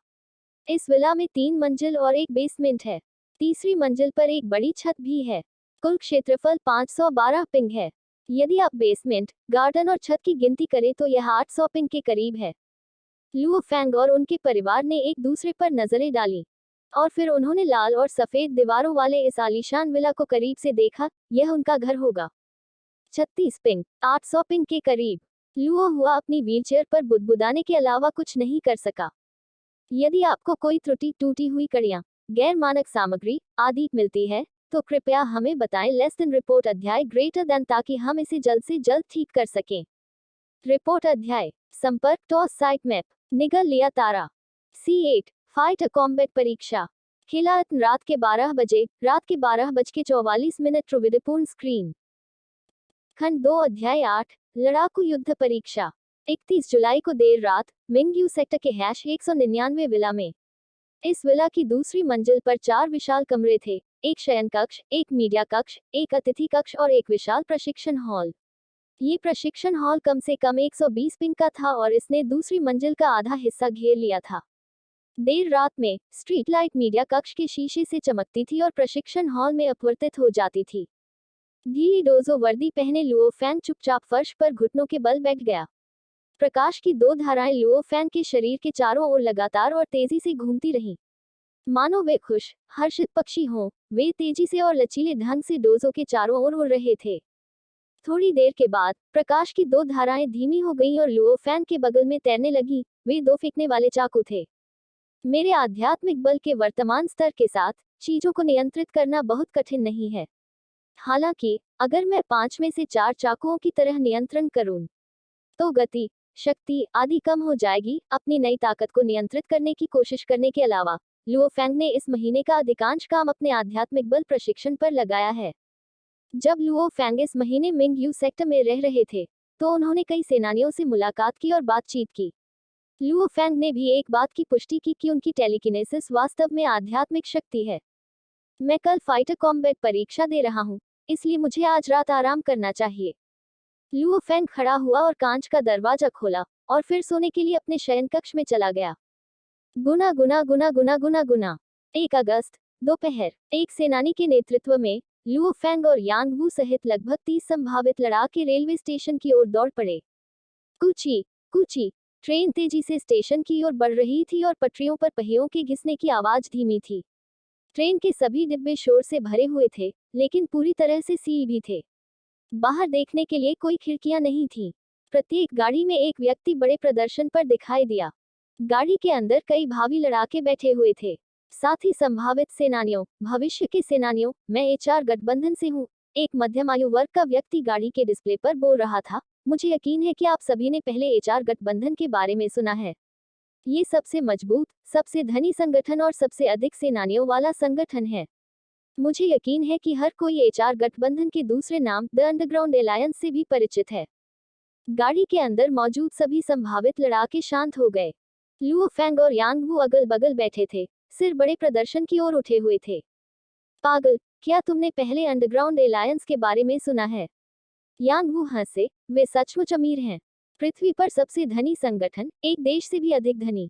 इस विला में 3 मंजिल और एक बेसमेंट है। तीसरी मंजिल पर एक बड़ी छत भी है। कुल क्षेत्रफल 512 पिंग है। यदि आप बेसमेंट, गार्डन और छत की गिनती करें तो यह 800 पिंग के करीब है। लुओ फेंग और उनके परिवार ने एक दूसरे पर नजरें डाली, और फिर उन्होंने लाल और सफेद दीवारों वाले इस आलीशान विला को करीब से देखा। यह उनका घर होगा। 36 पिंग, 800 पिंग के करीब। लुओ हुआ अपनी व्हीलचेयर पर बुदबुदाने के अलावा कुछ नहीं कर सका। यदि आपको कोई त्रुटि, टूटी हुई कड़ियां, गैर मानक सामग्री आदि मिलती है, तो कृपया हमें बताएं। लेस देन रिपोर्ट अध्याय ग्रेटर देन, ताकि हम इसे जल्द से जल्द ठीक कर सकें। रिपोर्ट अध्याय। संपर्क टॉस साइट मैप। निगल लिया तारा। C8 फाइटर कॉम्बैट परीक्षा। खेला रात के 12 बजे, रात के 12:44 त्रुविधपूर्ण स्क्रीन। खंड 2 अध्याय 8 लड़ाकू युद्ध परीक्षा। 31 जुलाई को देर रात मिंगयू सेक्टर के #199 विला में। इस विला की दूसरी मंजिल पर 4 विशाल कमरे थे। एक शयन कक्ष, एक मीडिया कक्ष, एक अतिथि कक्ष और एक विशाल प्रशिक्षण हॉल। ये प्रशिक्षण हॉल कम से कम 120 पिंग का था और इसने दूसरी मंजिल का आधा हिस्सा घेर लिया था। देर रात में स्ट्रीट लाइट मीडिया कक्ष के शीशे से चमकती थी और प्रशिक्षण हॉल में अपवर्तित हो जाती थी। ढीली डोजो वर्दी पहने लुओ फेंग चुपचाप फर्श पर घुटनों के बल बैठ गया। प्रकाश की 2 धाराएं लुओ फेंग के शरीर के चारों ओर लगातार और तेजी से घूमती रहीं। मानो वे खुश, हर्षित पक्षी हों। वे तेजी से और लचीले ढंग से डोजो के चारों ओर उड़ रहे थे। थोड़ी देर के बाद प्रकाश की 2 धाराएं धीमी हो गईं और लुओ फेंग के बगल में तैरने लगी। वे 2 फेंकने वाले चाकू थे। मेरे आध्यात्मिक बल के वर्तमान स्तर के साथ चीजों को नियंत्रित करना बहुत कठिन नहीं है। हालांकि अगर मैं 5 में से 4 चाकुओं की तरह नियंत्रण करूं, तो गति, शक्ति आदि कम हो जाएगी। अपनी नई ताकत को नियंत्रित करने की कोशिश करने के अलावा लुओ फेंग ने इस महीने का अधिकांश काम अपने आध्यात्मिक बल प्रशिक्षण पर लगाया है। जब लुओ फेंग इस महीने मिंगयू सेक्टर में रह रहे थे, तो उन्होंने कई सेनानियों से मुलाकात की और बातचीत की। लुओ फेंग ने भी एक बात की पुष्टि की कि उनकी टेलीकिनेसिस वास्तव में आध्यात्मिक शक्ति है। मैं कल फाइटर कॉम्बैट परीक्षा दे रहा हूं, इसलिए मुझे आज रात आराम करना चाहिए। लुओ फेंग खड़ा हुआ और कांच का दरवाजा खोला, और फिर सोने के लिए अपने शयन कक्ष में चला गया। गुना गुना गुना गुना गुना गुना। 1 अगस्त दोपहर। एक सेनानी के नेतृत्व में लुओ फेंग और यांग वू सहित लगभग 30 संभावित लड़ाके रेलवे स्टेशन की ओर दौड़ पड़े। कूची कूची। ट्रेन तेजी से स्टेशन की ओर बढ़ रही थी और पटरियों पर पहियों के घिसने की आवाज धीमी थी। ट्रेन के सभी डिब्बे शोर से भरे हुए थे, लेकिन पूरी तरह से सील भी थे। बाहर देखने के लिए कोई खिड़कियां नहीं थीं। प्रत्येक गाड़ी में एक व्यक्ति बड़े प्रदर्शन पर दिखाई दिया। गाड़ी के अंदर कई भावी लड़ाके बैठे हुए थे, साथ ही संभावित सेनानियों, भविष्य के सेनानियों। मैं एचआर गठबंधन से हूँ, एक मध्यम आयु वर्ग का व्यक्ति गाड़ी के डिस्प्ले पर बोल रहा था। मुझे यकीन है कि आप सभी ने पहले एचआर गठबंधन के बारे में सुना है। ये सबसे मजबूत, सबसे धनी संगठन और सबसे अधिक सेनानियों वाला संगठन है। मुझे यकीन है कि हर कोई एचआर गठबंधन के दूसरे नाम द अंडरग्राउंड एलायंस से भी परिचित है। गाड़ी के अंदर मौजूद सभी संभावित लड़ाके शांत हो गए। लुओ फेंग और यांग वू अगल बगल बैठे थे, सिर बड़े प्रदर्शन की ओर उठे हुए थे। पागल, क्या तुमने पहले अंडरग्राउंड एलायंस के बारे में सुना है? यांग वू हंसे, वे सचमुच अमीर हैं। पृथ्वी पर सबसे धनी संगठन, एक देश से भी अधिक धनी।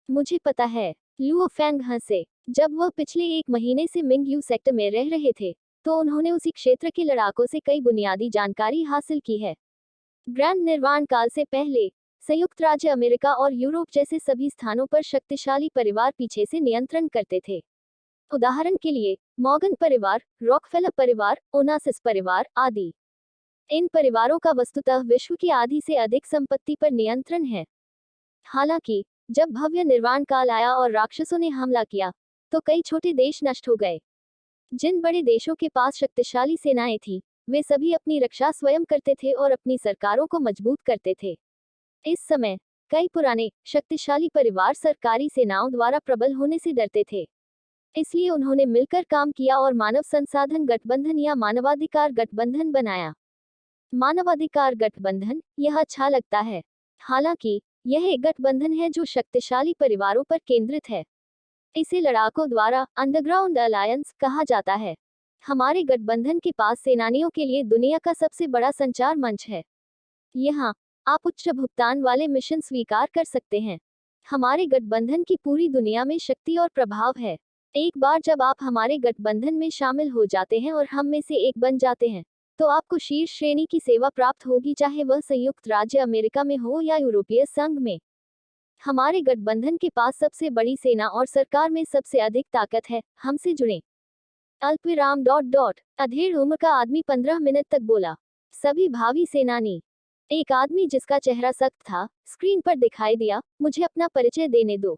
मुझे पता है। लुओ फेंग हंसे। जब वह पिछले 1 महीने से मिंग यू सेक्टर में रह रहे थे, तो उन्होंने उसी क्षेत्र के लड़ाकों से कई बुनियादी जानकारी हासिल की है। ग्रैंड निर्वाण काल से पहले संयुक्त राज्य अमेरिका और यूरोप जैसे सभी स्थानों पर शक्तिशाली परिवार पीछे से नियंत्रण करते थे। उदाहरण के लिए मॉर्गन परिवार, रॉकफेलर परिवार, ओनासिस परिवार आदि। इन परिवारों का वस्तुतः विश्व की आधी से अधिक संपत्ति पर नियंत्रण है। हालांकि जब भव्य निर्वाण काल आया और राक्षसों ने हमला किया, तो कई छोटे देश नष्ट हो गए। जिन बड़े देशों के पास शक्तिशाली सेनाएं थीं, वे सभी अपनी रक्षा स्वयं करते थे और अपनी सरकारों को मजबूत करते थे। इस समय कई पुराने शक्तिशाली परिवार सरकारी सेनाओं द्वारा प्रबल होने से डरते थे। इसलिए उन्होंने मिलकर काम किया और मानव संसाधन गठबंधन या मानवाधिकार गठबंधन बनाया। मानवाधिकार गठबंधन, यह अच्छा लगता है। हालांकि यह एक गठबंधन है जो शक्तिशाली परिवारों पर केंद्रित है। इसे लड़ाकों द्वारा अंडरग्राउंड अलायंस कहा जाता है। हमारे गठबंधन के पास सेनानियों के लिए दुनिया का सबसे बड़ा संचार मंच है। यहाँ आप उच्च भुगतान वाले मिशन स्वीकार कर सकते हैं। हमारे गठबंधन की पूरी दुनिया में शक्ति और प्रभाव है। एक बार जब आप हमारे गठबंधन में शामिल हो जाते हैं और हम में से एक बन जाते हैं, तो आपको शीर्ष श्रेणी की सेवा प्राप्त होगी, चाहे वह संयुक्त राज्य अमेरिका में हो या यूरोपीय संघ में। हमारे गठबंधन के पास सबसे बड़ी सेना और सरकार में सबसे अधिक ताकत है। हमसे जुड़ें। अल्पविराम अधेड़ उम्र का आदमी 15 मिनट तक बोला। सभी भावी सेनानी। एक आदमी जिसका चेहरा सख्त था, स्क्रीन पर दिखाई दिया। मुझे अपना परिचय देने दो।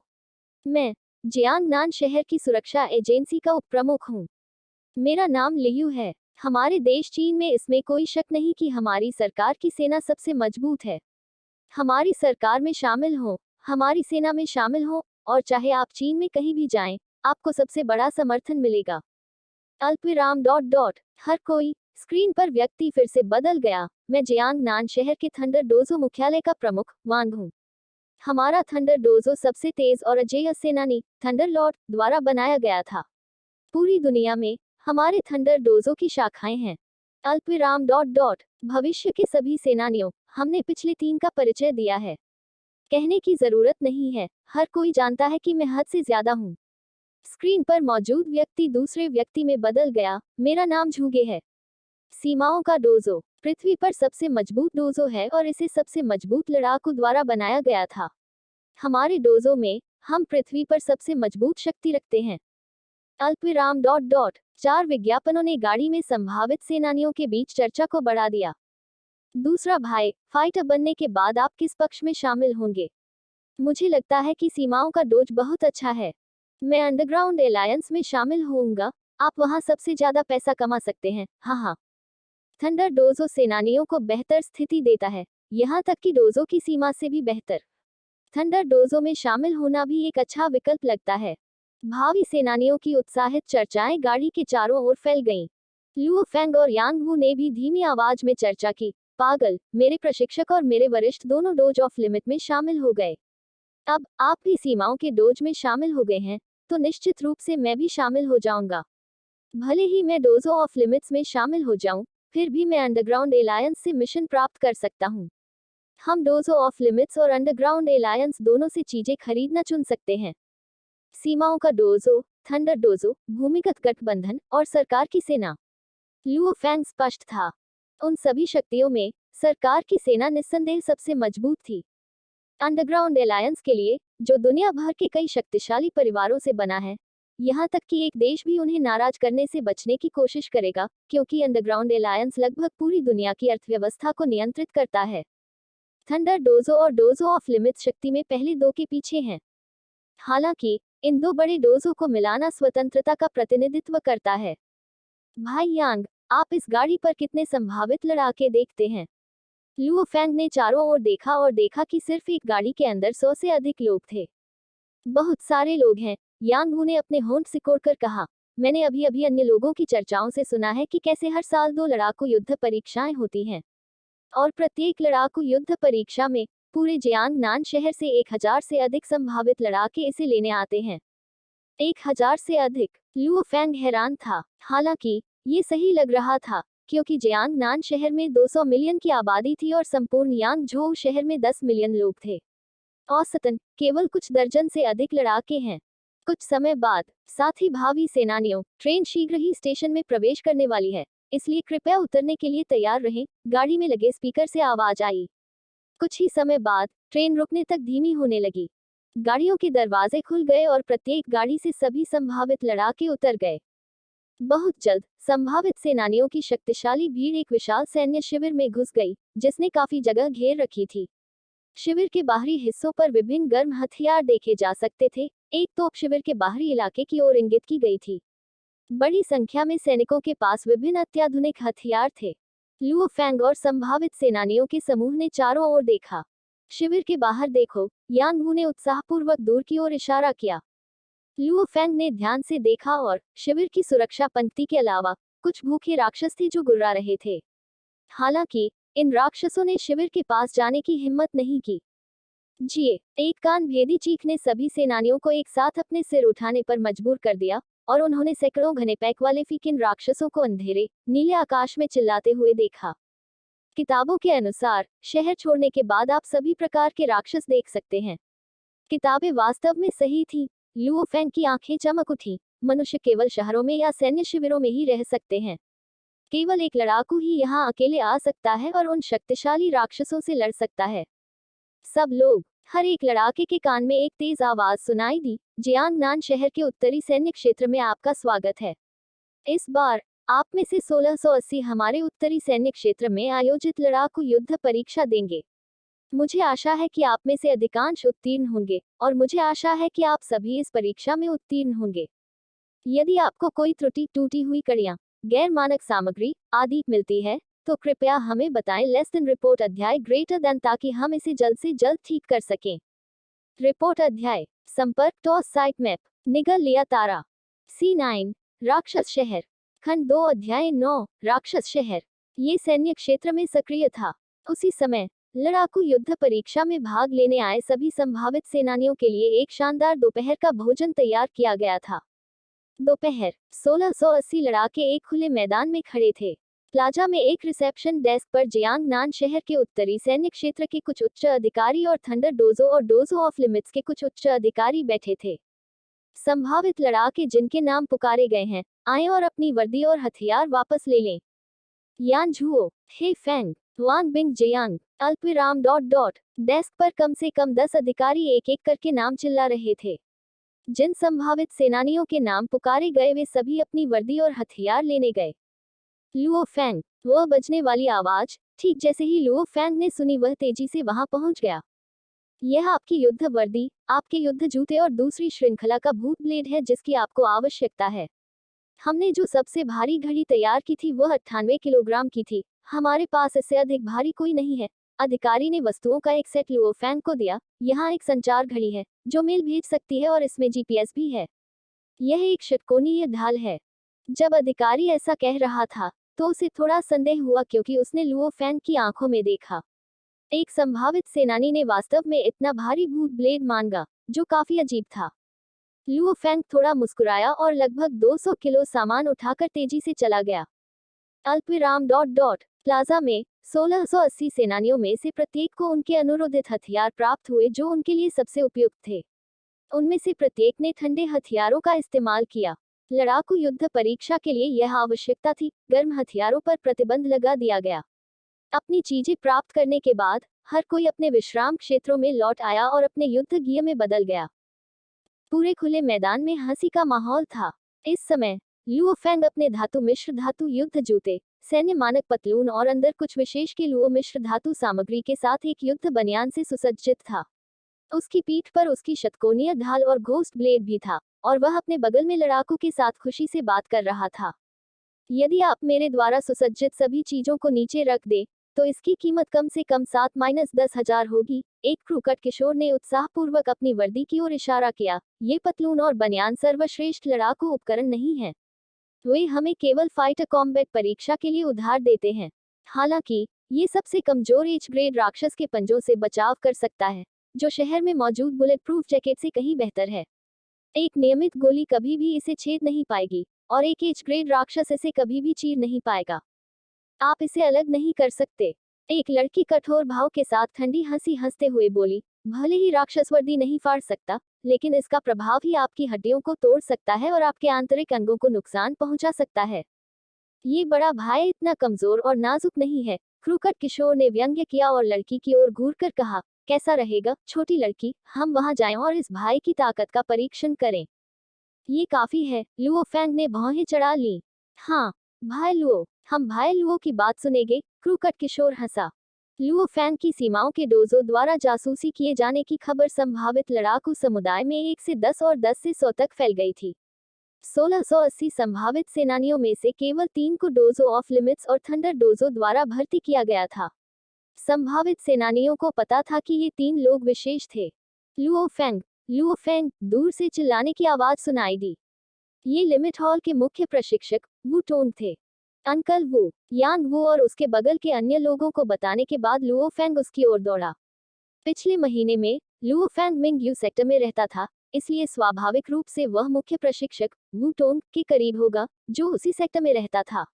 मैं जियांगनान शहर की सुरक्षा एजेंसी का उपप्रमुख हूँ। मेरा नाम लियू है। हमारे देश चीन में इसमें कोई शक नहीं कि हमारी सरकार की सेना सबसे मजबूत है। हमारी सरकार में शामिल हो, हमारी सेना में शामिल हो, और चाहे आप चीन में कहीं भी जाएं, आपको सबसे बड़ा समर्थन मिलेगा। अल्पविराम हर कोई। स्क्रीन पर व्यक्ति फिर से बदल गया। मैं जियांगनान शहर के थंडर डोजो मुख्यालय का प्रमुख वांग हूँ। हमारा थंडर डोजो सबसे तेज और अजेय सेनानी थंडर लॉर्ड द्वारा बनाया गया था। पूरी दुनिया में हमारे थंडर डोजो की शाखाएं हैं। अल्पविराम भविष्य के सभी सेनानियों, हमने पिछले 3 का परिचय दिया है। कहने की जरूरत नहीं है, हर कोई जानता है कि मैं हद से ज्यादा हूँ। स्क्रीन पर मौजूद व्यक्ति दूसरे व्यक्ति में बदल गया। मेरा नाम झूगे है। सीमाओं का डोजो पृथ्वी पर सबसे मजबूत डोजो है और इसे सबसे मजबूत लड़ाकू द्वारा बनाया गया था। हमारे डोजो में हम पृथ्वी पर सबसे मजबूत शक्ति रखते हैं। अल्पविराम 4 विज्ञापनों ने गाड़ी में संभावित सेनानियों के बीच चर्चा को बढ़ा दिया। दूसरा भाई, फाइटर बनने के बाद आप किस पक्ष में शामिल होंगे? मुझे लगता है कि सीमाओं का डोज बहुत अच्छा है। मैं अंडरग्राउंड एलायंस में शामिल होऊंगा। आप वहां सबसे ज्यादा पैसा कमा सकते हैं। हाँ। थंडर डोजो सेनानियों को बेहतर स्थिति देता है, यहाँ तक कि डोजो की सीमा से भी बेहतर। थंडर डोजो में शामिल होना भी एक अच्छा विकल्प लगता है। भावी सेनानियों की उत्साहित चर्चाएं गाड़ी के चारों ओर फैल गईं। लुओ फेंग और यांग वू ने भी धीमी आवाज में चर्चा की। पागल, मेरे प्रशिक्षक और मेरे वरिष्ठ दोनों डोज ऑफ लिमिट में शामिल हो गए। अब आप भी सीमाओं के डोज में शामिल हो गए हैं, तो निश्चित रूप से मैं भी शामिल हो जाऊंगा। भले ही मैं डोजो ऑफ लिमिट्स में शामिल हो जाऊं, फिर भी मैं अंडरग्राउंड एलायंस से मिशन प्राप्त कर सकता हूं। हम डोजो ऑफ लिमिट्स और अंडरग्राउंड एलायंस दोनों से चीजें खरीदना चुन सकते हैं। सीमाओं का डोजो, थंडर डोजो, भूमिगत गठबंधन और सरकार की सेना। लुओ फैंग स्पष्ट था। उन सभी शक्तियों में सरकार की सेना निस्संदेह सबसे मजबूत थी। अंडरग्राउंड एलायंस के लिए, जो दुनिया भर के कई शक्तिशाली परिवारों से बना है, यहाँ तक कि एक देश भी उन्हें नाराज करने से बचने की कोशिश करेगा, क्योंकि अंडरग्राउंड एलायंस लगभग पूरी दुनिया की अर्थव्यवस्था को नियंत्रित करता है। थंडर डोजो और डोजो ऑफ लिमिट्स शक्ति में पहले दो के पीछे हैं। हालांकि इन दो बड़े डोजों को मिलाना स्वतंत्रता का प्रतिनिधित्व करता है। भाई यांग, आप इस गाड़ी पर कितने संभावित लड़ाके देखते हैं? लुओ फैंग ने चारों ओर देखा और देखा कि सिर्फ एक गाड़ी के अंदर 100 से अधिक लोग थे। बहुत सारे लोग हैं, यांग हू ने अपने होंठ सिकोड़कर कहा। मैंने अभी अभी अन्य लोगों की चर्चाओं से सुना है कि कैसे हर साल 2 लड़ाकू युद्ध परीक्षाएं होती हैं, और प्रत्येक लड़ाकू युद्ध परीक्षा में पूरे जियांग नान शहर से 1000 से अधिक संभावित लड़ाके इसे लेने आते हैं। 1000 से अधिक? लुओ फैंग हैरान था। हालांकि ये सही लग रहा था, क्योंकि जियांग नान शहर में 200 मिलियन की आबादी थी और संपूर्ण यांगझोउ शहर में 10 मिलियन लोग थे। औसतन केवल कुछ दर्जन से अधिक लड़ाके हैं। कुछ समय बाद, साथी भावी सेनानियों, ट्रेन शीघ्र ही स्टेशन में प्रवेश करने वाली है, इसलिए कृपया उतरने के लिए तैयार रहें, गाड़ी में लगे स्पीकर से आवाज आई। कुछ ही समय बाद ट्रेन रुकने तक धीमी होने लगी। गाड़ियों के दरवाजे खुल गए और प्रत्येक गाड़ी से सभी संभावित लड़ाके उतर गए। बहुत जल्द संभावित सेनानियों की शक्तिशाली भीड़ एक विशाल सैन्य शिविर में घुस गई, जिसने काफी जगह घेर रखी थी। शिविर के बाहरी हिस्सों पर विभिन्न गर्म हथियार देखे जा सकते थे। एक तोप शिविर के बाहरी इलाके की ओर इंगित की गई थी। बड़ी संख्या में सैनिकों के पास विभिन्न अत्याधुनिक हथियार थे। लुओ फैंग और संभावित सेनानियों के समूह ने चारों ओर देखा। शिविर के बाहर देखो, यांग हू ने उत्साहपूर्वक दूर की ओर इशारा किया। लुओ फैंग ने ध्यान से देखा और शिविर की सुरक्षा पंक्ति के अलावा कुछ भूखे राक्षस थे जो गुर्रा रहे थे। हालांकि इन राक्षसों ने शिविर के पास जाने की हिम्मत नहीं की। जिए, एक कान भेदी चीख ने सभी सेनानियों को एक साथ अपने सिर उठाने पर मजबूर कर दिया, और उन्होंने सैकड़ों घने पैक वाले फीकिन राक्षसों को अंधेरे नीले आकाश में चिल्लाते हुए देखा। किताबों के अनुसार शहर छोड़ने के बाद आप सभी प्रकार के राक्षस देख सकते हैं। किताबें वास्तव में सही थीं। लुओ फैंग की आंखें चमक उठी। मनुष्य केवल शहरों में या सैन्य शिविरों में ही रह सकते हैं। केवल एक लड़ाकू ही यहाँ अकेले आ सकता है और उन शक्तिशाली राक्षसों से लड़ सकता है। सब लोग, हर एक लड़ाके के कान में एक तेज आवाज सुनाई दी। जियांग नान शहर के उत्तरी सैन्य क्षेत्र में आपका स्वागत है। इस बार आप में से 1680 हमारे उत्तरी सैन्य क्षेत्र में आयोजित लड़ाकू युद्ध परीक्षा देंगे। मुझे आशा है कि आप में से अधिकांश उत्तीर्ण होंगे, और मुझे आशा है कि आप सभी इस परीक्षा में उत्तीर्ण होंगे। यदि आपको कोई त्रुटि, टूटी हुई कड़ियां, गैर मानक सामग्री आदि मिलती है, तो कृपया हमें बताएं। लेस देन रिपोर्ट अध्याय ग्रेटर देन, ताकि हम इसे जल्द से जल्द ठीक कर सकें। रिपोर्ट अध्याय संपर्क टॉस साइट मैप निगल लिया तारा C9 राक्षस शहर खंड 2 अध्याय 9 राक्षस शहर। ये सैन्य क्षेत्र में सक्रिय था। उसी समय लड़ाकू युद्ध परीक्षा में भाग लेने आए सभी संभावित सेनानियों के लिए एक शानदार दोपहर का भोजन तैयार किया गया था। दोपहर 1680 लड़ाके एक खुले मैदान में खड़े थे। प्लाजा में एक रिसेप्शन डेस्क पर जियांग नान शहर के उत्तरी सैन्य क्षेत्र के कुछ उच्च अधिकारी और थंडर डोजो और डोजो ऑफ लिमिट्स के कुछ उच्च अधिकारी बैठे थे। संभावित लड़ाके जिनके नाम पुकारे गए हैं, आए और अपनी वर्दी और हथियार वापस ले लें। यान झुओ, हे फैंग, वांग बिंग जियांग, अल्पविराम डॉट डॉट। डेस्क पर कम से कम 10 अधिकारी एक एक करके नाम चिल्ला रहे थे। जिन संभावित सेनानियों के नाम पुकारे गए वे सभी अपनी वर्दी और हथियार लेने गए। लुओ फैंग, वह बजने वाली आवाज, ठीक जैसे ही लुओ फैंग ने सुनी वह तेजी से वहां पहुंच गया। यह आपकी युद्ध वर्दी, आपके युद्ध जूते और दूसरी श्रृंखला का भूत ब्लेड है जिसकी आपको आवश्यकता है। हमने जो सबसे भारी घड़ी तैयार की थी वह 98 किलोग्राम की थी। हमारे पास इससे अधिक भारी कोई नहीं है। अधिकारी ने वस्तुओं का एक सेट लुओ फैंग को दिया। यहाँ एक संचार घड़ी है जो मेल भेज सकती है और इसमें GPS भी है। यह एक षटकोणीय ढाल है। जब अधिकारी ऐसा कह रहा था तो उसे थोड़ा संदेह हुआ, क्योंकि उसने लुओ फैंग की आंखों में देखा। एक संभावित सेनानी ने वास्तव में इतना भारी भूत ब्लेड मांगा, जो काफी अजीब था। लुओ फैंग थोड़ा मुस्कुराया और लगभग 200 किलो सामान उठाकर तेजी से चला गया। अल्पविराम डॉट डॉट। प्लाजा में 1680 सेनानियों में से प्रत्येक को उनके अनुरोधित हथियार प्राप्त हुए जो उनके लिए सबसे उपयुक्त थे। उनमें से प्रत्येक ने ठंडे हथियारों का इस्तेमाल किया। लड़ाकू युद्ध परीक्षा के लिए यह आवश्यकता थी, गर्म हथियारों पर प्रतिबंध लगा दिया गया। अपनी चीजें प्राप्त करने के बाद हर कोई अपने विश्राम क्षेत्रों में लौट आया और अपने युद्ध गियर में बदल गया। पूरे खुले मैदान में हंसी का माहौल था। इस समय लुओ फेंग अपने धातु मिश्र धातु युद्ध जूते, सैन्य मानक पतलून और अंदर कुछ विशेष के लुओ मिश्र धातु सामग्री के साथ एक युद्ध बनियान से सुसज्जित था। उसकी पीठ पर उसकी शतकोणीय ढाल और घोस्ट ब्लेड भी था, और वह अपने बगल में लड़ाकू के साथ खुशी से बात कर रहा था। यदि आप मेरे द्वारा सुसज्जित सभी चीजों को नीचे रख दे, तो इसकी कीमत कम से कम 7-10 हजार होगी। एक क्रूकट किशोर ने उत्साहपूर्वक अपनी वर्दी की ओर इशारा किया। ये पतलून और बनियान सर्वश्रेष्ठ लड़ाकू उपकरण नहीं है। वे हमें केवल फाइटर कॉम्बैट परीक्षा के लिए उधार देते हैं। हालांकि ये सबसे कमजोर एच ग्रेड राक्षस के पंजों से बचाव कर सकता है, जो शहर में मौजूद बुलेट प्रूफ जैकेट से कहीं बेहतर है। एक नियमित गोली कभी भी इसे छेद नहीं पाएगी, और एक एच ग्रेड राक्षस इसे कभी भी चीर नहीं पाएगा। आप इसे अलग नहीं कर सकते। एक लड़की कठोर भाव के साथ ठंडी हंसी हंसते हुए बोली, भले ही राक्षस वर्दी नहीं फाड़ सकता, लेकिन इसका प्रभाव ही आपकी हड्डियों को तोड़ सकता है और आपके आंतरिक अंगों को नुकसान पहुंचा सकता है। ये बड़ा भाई इतना कमजोर और नाजुक नहीं है, क्रूकट किशोर ने व्यंग्य किया और लड़की की ओर घूरकर कहा, कैसा रहेगा छोटी लड़की, हम वहां जाएं और इस भाई की ताकत का परीक्षण करें। ये काफी है, लुओ फेंग ने भौहें चढ़ा ली। हाँ भाई लुओ, हम भाई लुओ की बात सुनेंगे, क्रूकट किशोर हंसा। लुओ फेंग की सीमाओं के डोजो द्वारा जासूसी किए जाने की खबर संभावित लड़ाकू समुदाय में 1 से 10 और 10 से 100 तक फैल गई थी। 1680 संभावित सेनानियों में से केवल 3 को डोजो ऑफ लिमिट्स और थंडर डोजो द्वारा भर्ती किया गया था। संभावित सेनानियों को पता था कि ये 3 लोग विशेष थे। लुओ फेंग, दूर से चिल्लाने की आवाज सुनाई दी। ये लिमिट हॉल के मुख्य प्रशिक्षक वू टोंग थे। अंकल वू, यांग वू और उसके बगल के अन्य लोगों को बताने के बाद लुओ फेंग उसकी ओर दौड़ा। पिछले महीने में Luo Feng Ming you sector में रहता था, इसलिए स्वाभाविक रूप से वह मुख्य प्रशिक्षक वू टोंग के करीब होगा, जो उसी सेक्टर में रहता था।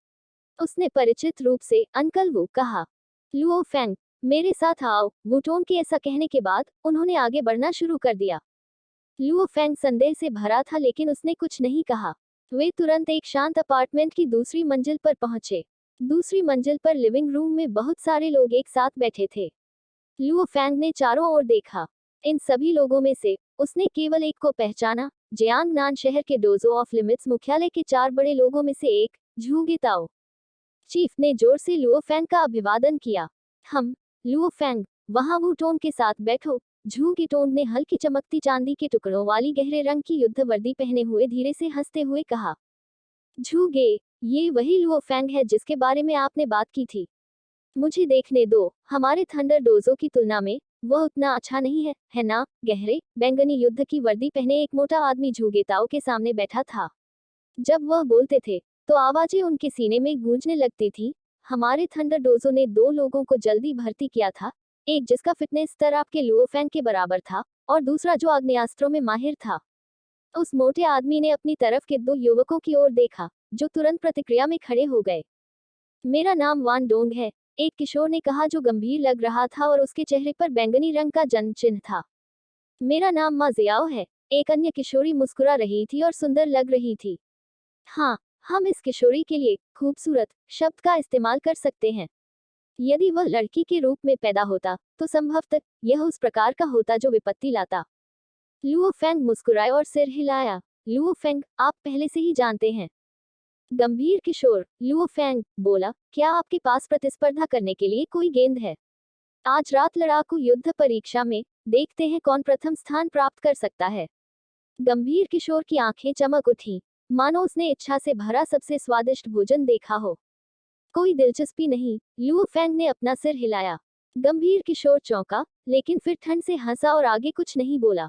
उसने परिचित रूप से अंकल वू कहा। लुओ फेंग, मेरे साथ आओ। वू टोंग के ऐसा कहने के बाद उन्होंने आगे बढ़ना शुरू कर दिया। लुओ फेंग संदेह से भरा था, लेकिन उसने कुछ नहीं कहा। वे तुरंत एक शांत अपार्टमेंट की दूसरी मंजिल पर पहुंचे। दूसरी मंजिल पर लिविंग रूम में बहुत सारे लोग एक साथ बैठे थे। लुओ फेंग ने चारों ओर देखा। इन सभी लोगों में से उसने केवल एक को पहचाना, जियांग नान शहर के डोजो ऑफ लिमिट्स मुख्यालय के 4 बड़े लोगों में से एक, झूगे ताओ। चीफ ने जोर से लुओ फेंग का अभिवादन किया। लुओ फेंग, वहां वू टोंग के साथ बैठो। झूगे टोंग ने हल्की चमकती चांदी के टुकड़ों वाली गहरे रंग की युद्ध वर्दी पहने हुए धीरे से हंसते हुए कहा। झूगे, ये वही लुओ फेंग है जिसके बारे में आपने बात की थी। मुझे देखने दो, हमारे थंडर डोजो की तुलना में वह उतना अच्छा नहीं है ना? गहरे बैंगनी युद्ध की वर्दी पहने एक मोटा आदमी झूगे ताओ के सामने बैठा था। जब वह बोलते थे तो आवाजें उनके सीने में गूंजने लगती थी। हमारे थंडर डोजो ने 2 लोगों को जल्दी भर्ती किया था, एक जिसका फिटनेस स्तर आपके लुओ फेंग के बराबर था, और दूसरा जो आग्नेयास्त्रों में माहिर था। उस मोटे आदमी ने अपनी तरफ के 2 युवकों की ओर देखा, जो तुरंत प्रतिक्रिया में खड़े हो गए। मेरा नाम वान डोंग है, एक किशोर ने कहा जो गंभीर लग रहा था और उसके चेहरे पर बैंगनी रंग का जन्म चिन्ह था। मेरा नाम मा जियाओ है, एक अन्य किशोरी मुस्कुरा रही थी और सुंदर लग रही थी। हाँ, हम इस किशोरी के लिए खूबसूरत शब्द का इस्तेमाल कर सकते हैं। यदि वह लड़की के रूप में पैदा होता, तो संभवतः यह उस प्रकार का होता जो विपत्ति लाता। लुओ फेंग मुस्कुराए और सिर हिलाया। लुओ फेंग, आप पहले से ही जानते हैं। गंभीर किशोर, लुओ फेंग बोला, क्या आपके पास प्रतिस्पर्धा करने के लिए कोई गेंद है? आज रात लड़ाकू युद्ध परीक्षा में देखते हैं कौन प्रथम स्थान प्राप्त कर सकता है। गंभीर किशोर की आंखें चमक उठी, मानो उसने इच्छा से भरा सबसे स्वादिष्ट भोजन देखा हो। कोई दिलचस्पी नहीं। लुओ फेंग ने अपना सिर हिलाया। गंभीर किशोर चौंका, लेकिन फिर ठंड से हंसा और आगे कुछ नहीं बोला।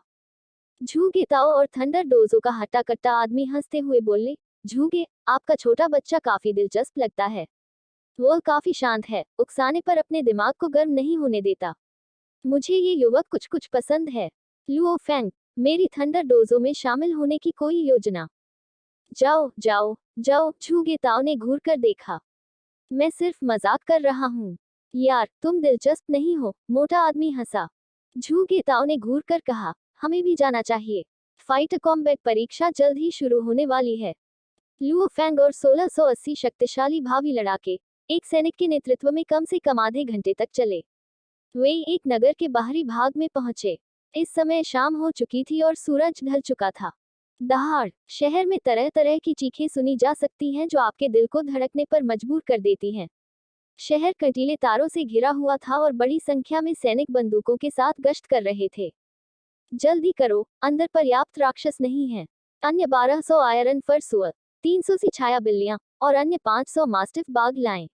झूगे ताओ और थंडर डोजो का हट्टा कट्टा आदमी हंसते हुए बोले, झूगे, आपका छोटा बच्चा काफी दिलचस्प लगता है। वह काफी शांत है, उकसाने पर अपने दिमाग को गर्म नहीं होने देता। मुझे ये युवक कुछ कुछ पसंद है। लुओ फेंग, मेरी थंडर डोजो में शामिल होने की कोई योजना? जाओ जाओ जाओ, झूगे ताओ ने घूर कर देखा। मैं सिर्फ मजाक कर रहा हूँ। यार, तुम दिलचस्प नहीं हो, मोटा आदमी हंसा। झूगे ताओ ने घूर कर कहा, हमें भी जाना चाहिए। फाइटर कॉम्बैट परीक्षा जल्द ही शुरू होने वाली है। लुओ फेंग और 1680 शक्तिशाली भावी लड़ाके एक सैनिक के नेतृत्व में कम से कम आधे घंटे तक चले। वे एक नगर के बाहरी भाग में पहुंचे। इस समय शाम हो चुकी थी और सूरज ढल चुका था। दहाड़ शहर में तरह तरह की चीखें सुनी जा सकती हैं जो आपके दिल को धड़कने पर मजबूर कर देती हैं। शहर कंटीले तारों से घिरा हुआ था और बड़ी संख्या में सैनिक बंदूकों के साथ गश्त कर रहे थे। जल्दी करो, अंदर पर्याप्त राक्षस नहीं हैं। अन्य 1200 आयरन फर सुअर, 300 सी छाया बिल्लियां और अन्य 500 मास्टिफ बाघ लाएं।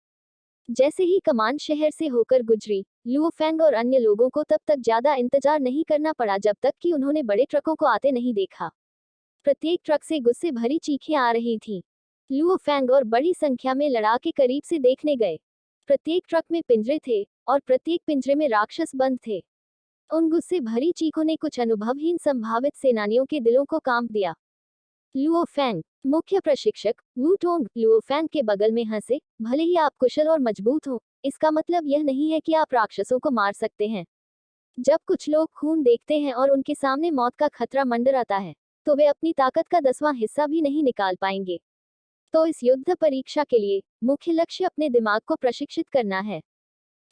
जैसे ही कमान शहर से होकर गुजरी, लुओ फेंग और अन्य लोगों को तब तक ज्यादा इंतजार नहीं करना पड़ा जब तक कि उन्होंने बड़े ट्रकों को आते नहीं देखा। प्रत्येक ट्रक से गुस्से भरी चीखें आ रही थीं। लुओ फेंग और बड़ी संख्या में लड़ाके करीब से देखने गए। प्रत्येक ट्रक में पिंजरे थे और प्रत्येक पिंजरे में राक्षस बंद थे। उन गुस्से भरी चीखों ने कुछ अनुभवहीन संभावित सेनानियों के दिलों को कांप दिया। लुओ फेंग, मुख्य प्रशिक्षक वू टोंग, लुओ फेंग के बगल में हंसे। भले ही आप कुशल और मजबूत हो, इसका मतलब यह नहीं है कि आप राक्षसों को मार सकते हैं। जब कुछ लोग खून देखते हैं और उनके सामने मौत का खतरा मंडराता है, तो वे अपनी ताकत का 10वां हिस्सा भी नहीं निकाल पाएंगे। तो इस युद्ध परीक्षा के लिए मुख्य लक्ष्य अपने दिमाग को प्रशिक्षित करना है।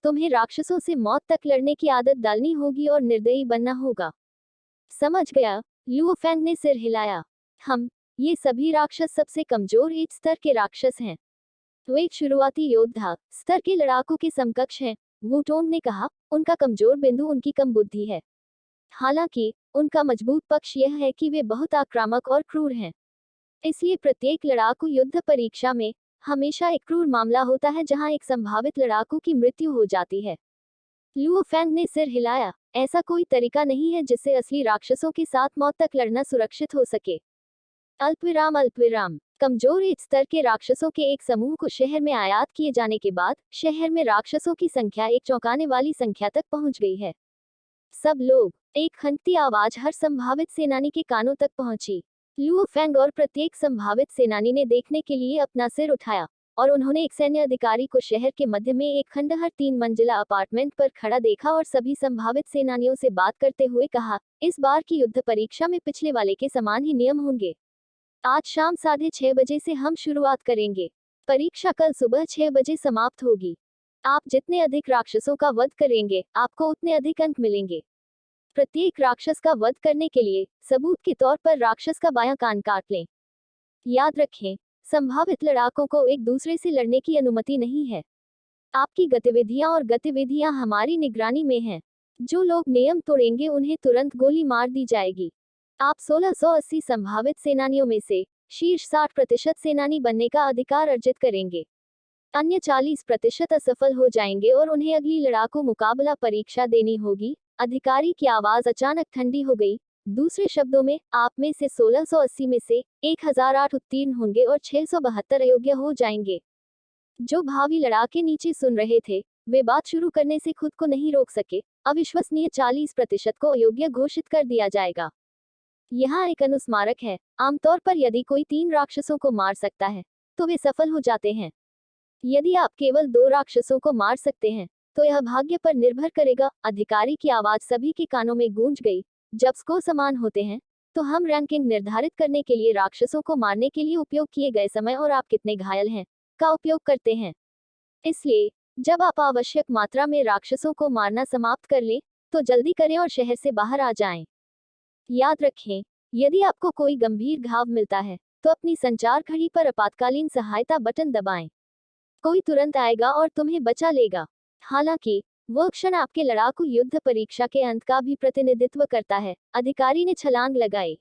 तुम्हें राक्षसों से मौत तक लड़ने की आदत डालनी होगी और निर्दयी बनना होगा। समझ गया? लुओ फेंग ने सिर हिलाया। ये सभी राक्षस सबसे कमजोर एक स्तर के राक्षस हैं। तो एक शुरुआती योद्धा स्तर के लड़ाकू के समकक्ष हैं, वू टोंग ने कहा। उनका कमजोर बिंदु उनकी कम बुद्धि है। हालांकि उनका मजबूत पक्ष यह है कि वे बहुत आक्रामक और क्रूर हैं। इसलिए प्रत्येक लड़ाकू युद्ध परीक्षा में हमेशा एक क्रूर मामला होता है जहां एक संभावित लड़ाकू की मृत्यु हो जाती है। लुओ फेंग ने सिर हिलाया। ऐसा कोई तरीका नहीं है जिससे असली राक्षसों के साथ मौत तक लड़ना सुरक्षित हो सके। अल्पविराम। कमजोर एक स्तर के राक्षसों के एक समूह को शहर में आयात किए जाने के बाद शहर में राक्षसों की संख्या एक चौंकाने वाली संख्या तक पहुंच गई है। सब लोग, एक खंगती आवाज हर संभावित सेनानी के कानों तक पहुंची। लुओ फेंग और प्रत्येक संभावित सेनानी ने देखने के लिए अपना सिर उठाया और उन्होंने एक सैन्य अधिकारी को शहर के मध्य में एक खंडहर 3 मंजिला अपार्टमेंट पर खड़ा देखा और सभी संभावित सेनानियों से बात करते हुए कहा, इस बार की युद्ध परीक्षा में पिछले वाले के समान ही नियम होंगे। आज शाम 6:30 बजे से हम शुरुआत करेंगे। परीक्षा कल सुबह 6 बजे समाप्त होगी। आप जितने अधिक राक्षसों का वध करेंगे, आपको उतने अधिक अंक मिलेंगे। प्रत्येक राक्षस का वध करने के लिए सबूत के तौर पर राक्षस का बायां कान काट लें। याद रखें, संभावित लड़ाकों को एक दूसरे से लड़ने की अनुमति नहीं है। आपकी गतिविधियां हमारी निगरानी में हैं। जो लोग नियम तोड़ेंगे उन्हें तुरंत गोली मार दी जाएगी। आप 1680 संभावित सेनानियों में से शीर्ष 60% सेनानी बनने का अधिकार अर्जित करेंगे। अन्य 40% असफल हो जाएंगे और उन्हें अगली लड़ाकू मुकाबला परीक्षा देनी होगी। अधिकारी की आवाज अचानक ठंडी हो गई। दूसरे शब्दों में, आप में से 1680 में से 1008 उत्तीर्ण होंगे और 672 अयोग्य हो जाएंगे। जो भावी लड़ाके नीचे सुन रहे थे, वे बात शुरू करने से खुद को नहीं रोक सके। अविश्वसनीय 40% को अयोग्य घोषित कर दिया जाएगा। यहाँ एक अनुस्मारक है। आमतौर पर यदि कोई 3 राक्षसों को मार सकता है, तो वे सफल हो जाते हैं। यदि आप केवल 2 राक्षसों को मार सकते हैं, तो यह भाग्य पर निर्भर करेगा। अधिकारी की आवाज सभी के कानों में गूंज गई। जब स्कोर समान होते हैं, तो हम रैंकिंग निर्धारित करने के लिए राक्षसों को मारने के लिए उपयोग किए गए समय और आप कितने घायल हैं का उपयोग करते हैं। इसलिए जब आप आवश्यक मात्रा में राक्षसों को मारना समाप्त कर लें, तो जल्दी करें और शहर से बाहर आ जाएं। याद रखें, यदि आपको कोई गंभीर घाव मिलता है, तो अपनी संचार घड़ी पर आपातकालीन सहायता बटन दबाएं। कोई तुरंत आएगा और तुम्हें बचा लेगा। हालांकि वह क्षण आपके लड़ाकू युद्ध परीक्षा के अंत का भी प्रतिनिधित्व करता है। अधिकारी ने छलांग लगाई।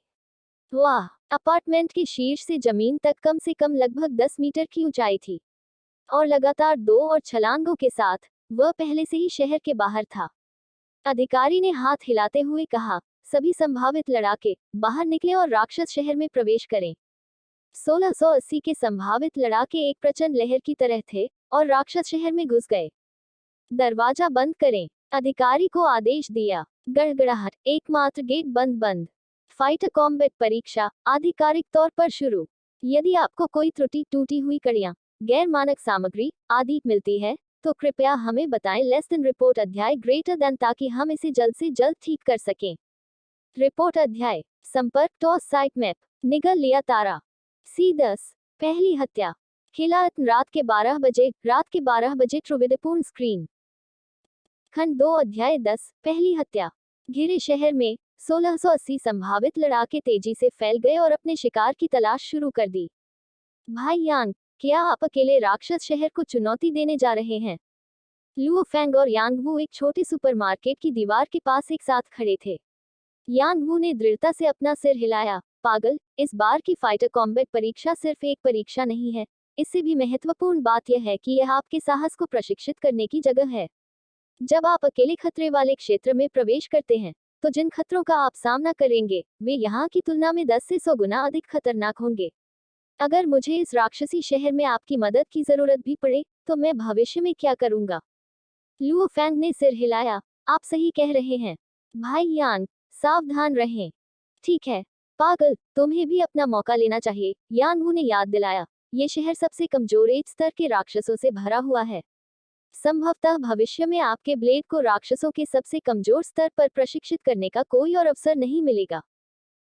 वाह! अपार्टमेंट के शीर्ष से जमीन तक कम से कम लगभग 10 मीटर की ऊंचाई थी और लगातार 2 और छलांगों के साथ वह पहले से ही शहर के बाहर था। अधिकारी ने हाथ हिलाते हुए कहा, सभी संभावित लड़ाके बाहर निकले और राक्षस शहर में प्रवेश करें। 1680 के संभावित लड़ाके एक प्रचंड लहर की तरह थे और राक्षस शहर में घुस गए। दरवाजा बंद करें, अधिकारी को आदेश दिया। गड़गड़ाहट, एकमात्र गेट बंद। फाइटर कॉम्बैट परीक्षा आधिकारिक तौर पर शुरू। यदि आपको कोई त्रुटि, टूटी हुई कड़ियां, गैर मानक सामग्री आदि मिलती है, तो कृपया हमें बताएं। लेस देन रिपोर्ट अध्याय ग्रेटर देन, ताकि हम इसे जल्द से जल्द ठीक कर सकें। रिपोर्ट अध्याय संपर्क टॉस साइट मैप निगल लिया तारा C10 पहली हत्या। खिलात रात के 12 बजे त्रिविधपूर्ण स्क्रीन। खंड 2 अध्याय 10 पहली हत्या। घिरे शहर में 1680 संभावित लड़ाके तेजी से फैल गए और अपने शिकार की तलाश शुरू कर दी। भाई यांग, क्या आप अकेले राक्षस शहर को चुनौती देने जा रहे हैं? लुओ फेंग और यांग वू एक छोटे सुपरमार्केट की दीवार के पास एक साथ खड़े थे। यांग वू ने दृढ़ता से अपना सिर हिलाया। पागल, इस बार की फाइटर कॉम्बैट परीक्षा सिर्फ एक परीक्षा नहीं है, इससे भी महत्वपूर्ण बात यह है कि यह आपके साहस को प्रशिक्षित करने की जगह है। जब आप अकेले खतरे वाले क्षेत्र में प्रवेश करते हैं, तो जिन खतरों का आप सामना करेंगे, वे यहाँ की तुलना में 10 से 100 गुना अधिक खतरनाक होंगे। अगर मुझे इस राक्षसी शहर में आपकी मदद की जरूरत भी पड़े, तो मैं भविष्य में क्या करूंगा? लुओ फेंग ने सिर हिलाया। आप सही कह रहे हैं भाई यांग, सावधान रहें। ठीक है पागल, तुम्हें भी अपना मौका लेना चाहिए, यांग वू ने याद दिलाया। ये शहर सबसे कमजोर एज स्तर के राक्षसों से भरा हुआ है। संभवतः भविष्य में आपके ब्लेड को राक्षसों के सबसे कमजोर स्तर पर प्रशिक्षित करने का कोई और अवसर नहीं मिलेगा।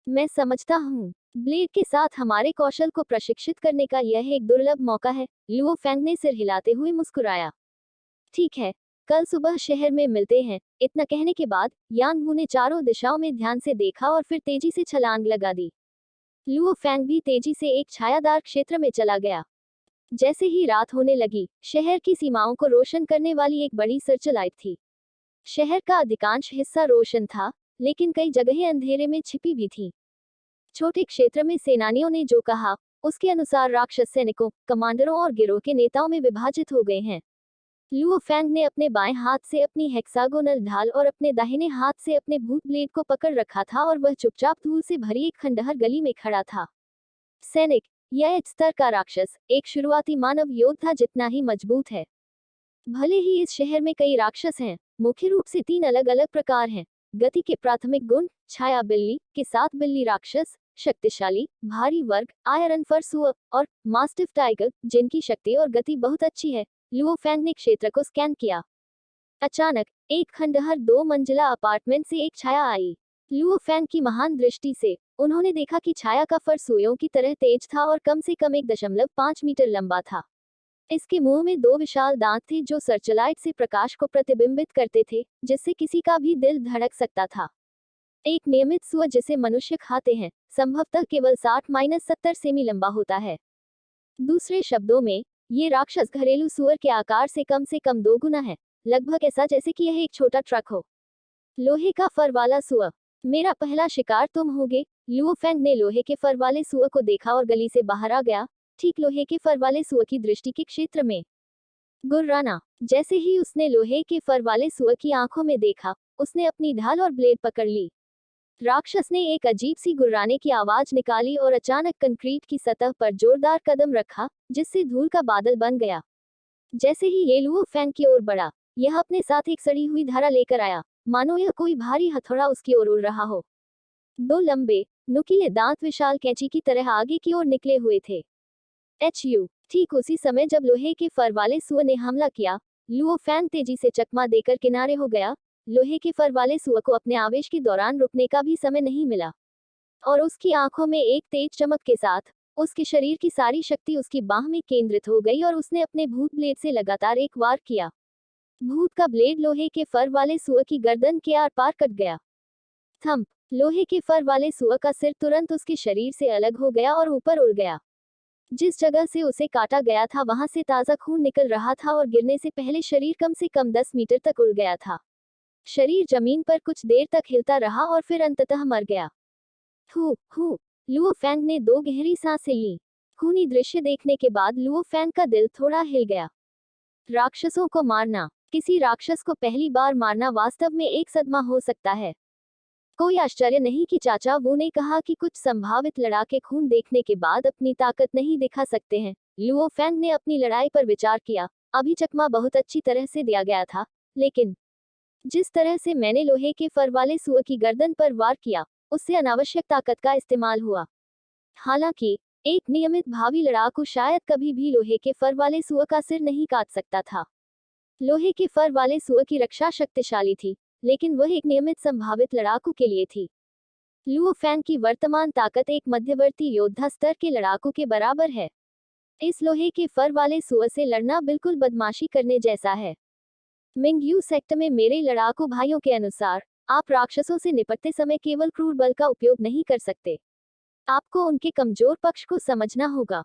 मैं समझता हूँ, ब्लेड के साथ हमारे कौशल को प्रशिक्षित करने का यह एक दुर्लभ मौका है। लुओ फेंग ने सिर हिलाते हुए मुस्कुराया। ठीक है, कल सुबह शहर में मिलते हैं। इतना कहने के बाद यांग वू ने चारों दिशाओं में ध्यान से देखा और फिर तेजी से छलांग लगा दी। लुओ फेंग भी तेजी से एक छायादार क्षेत्र में चला गया। जैसे ही रात होने लगी, शहर की सीमाओं को रोशन करने वाली एक बड़ी सर्च लाइट थी। शहर का अधिकांश हिस्सा रोशन था, लेकिन कई जगहें अंधेरे में छिपी भी थीं। छोटे क्षेत्र में सेनानियों ने जो कहा, उसके अनुसार राक्षस सैनिकों, कमांडरों और गिरोह के नेताओं में विभाजित हो गए हैं। लुओ फेंग ने अपने बाएं हाथ से अपनी हेक्सागोनल ढाल और अपने दाहिने हाथ से अपने भूत ब्लेड को पकड़ रखा था और वह चुपचाप धूल से भरी एक खंडहर गली में खड़ा था। सैनिक, यह एक स्तर का राक्षस एक शुरुआती मानव योद्धा जितना ही मजबूत है। भले ही इस शहर में कई राक्षस हैं, मुख्य रूप से 3 अलग अलग प्रकार हैं। गति के प्राथमिक गुण, छाया बिल्ली के साथ बिल्ली राक्षस, शक्तिशाली भारी वर्ग, आयरन फर सुअर और मास्टिफ टाइगर, जिनकी शक्ति और गति बहुत अच्छी है। लुओ फेंग ने क्षेत्र को स्कैन किया। अचानक एक खंडहर 2 मंजिला अपार्टमेंट से एक छाया आई। लुओ फेंग की महान दृष्टि से उन्होंने देखा कि छाया का फर सुइयों की तरह तेज था और कम से कम 1.5 मीटर लंबा था। इसके मुंह में 2 विशाल दांत थे जो सर्चलाइट से प्रकाश को प्रतिबिंबित करते थे, जिससे किसी का भी दिल धड़क सकता था। एक नियमित सुअर जिसे मनुष्य खाते हैं, संभवतः केवल 60-70 सेमी लंबा होता है। दूसरे शब्दों में, ये राक्षस घरेलू सुअर के आकार से कम 2 गुना है, लगभग ऐसा जैसे कि यह एक छोटा ट्रक हो। लोहे का फर वाला सुअर, मेरा पहला शिकार तुम होगे। लुओ फेंग ने लोहे के फर वाले सुअर को देखा और गली से बाहर आ गया, ठीक लोहे के फर वाले सुअर की दृष्टि के क्षेत्र में। गुर्राना, जैसे ही उसने लोहे के फर वाले सुअर की आंखों में देखा, उसने अपनी ढाल और ब्लेड पकड़ ली। राक्षस ने एक अजीब सी गुर्राने की आवाज निकाली और अचानक कंक्रीट की सतह पर जोरदार कदम रखा, जिससे धूल का बादल बन गया। जैसे ही ये लुओ फेंग की ओर बढ़ा, यह अपने साथ एक सड़ी हुई धारा लेकर आया, मानो यह कोई भारी हथौड़ा उसकी ओर उड़ रहा हो। 2 लंबे, नुकीले दांत विशाल कैंची की तरह आगे की ओर निकले हुए थे। ठीक उसी समय जब लोहे के फर वाले सुअर ने हमला किया, लुओ फेंग तेजी से चकमा देकर किनारे हो गया। लोहे के फर वाले सुअर को अपने आवेश के दौरान रुकने का भी समय नहीं मिला, और उसकी आंखों में एक तेज चमक के साथ उसके शरीर की सारी शक्ति उसकी बाह में केंद्रित हो गई और उसने अपने भूत ब्लेड से लगातार एक वार किया। भूत का ब्लेड लोहे के फर वाले सुअर की गर्दन के आर पार कट गया। थंप, लोहे के फर वाले सुअर का सिर तुरंत उसके शरीर से अलग हो गया और ऊपर उड़ गया। जिस जगह से उसे काटा गया था वहां से ताजा खून निकल रहा था और गिरने से पहले शरीर कम से कम 10 मीटर तक उड़ गया था। शरीर जमीन पर कुछ देर तक हिलता रहा और फिर अंततः मर गया। लुओ फेंग ने 2 गहरी सांसें लीं। खूनी दृश्य देखने के बाद लुओ फेंग का दिल थोड़ा हिल गया। राक्षसों को मारना, किसी राक्षस को पहली बार मारना वास्तव में एक सदमा हो सकता है। कोई आश्चर्य नहीं कि चाचा वू ने कहा कि कुछ संभावित लड़ाके खून देखने के बाद अपनी ताकत नहीं दिखा सकते हैं। लुओ फेंग ने अपनी लड़ाई पर विचार किया। अभी चकमा बहुत अच्छी तरह से दिया गया था, लेकिन जिस तरह से मैंने लोहे के फर वाले सुअर की गर्दन पर वार किया, उससे अनावश्यक ताकत का इस्तेमाल हुआ। हालांकि एक नियमित भावी लड़ाकू शायद कभी भी लोहे के फर वाले सुअर का सिर नहीं काट सकता था। लोहे के फर वाले सुअर की रक्षा शक्तिशाली थी, लेकिन वह एक नियमित संभावित लड़ाकू के लिए थी। लुओ फेंग की वर्तमान ताकत एक मध्यवर्ती योद्धा स्तर के लड़ाकू के बराबर है। इस लोहे के फर वाले सुअर से लड़ना बिल्कुल बदमाशी करने जैसा है। मिंगयू सेक्ट में मेरे लड़ाकू भाइयों के अनुसार, आप राक्षसों से निपटते समय केवल क्रूर बल का उपयोग नहीं कर सकते। आपको उनके कमजोर पक्ष को समझना होगा।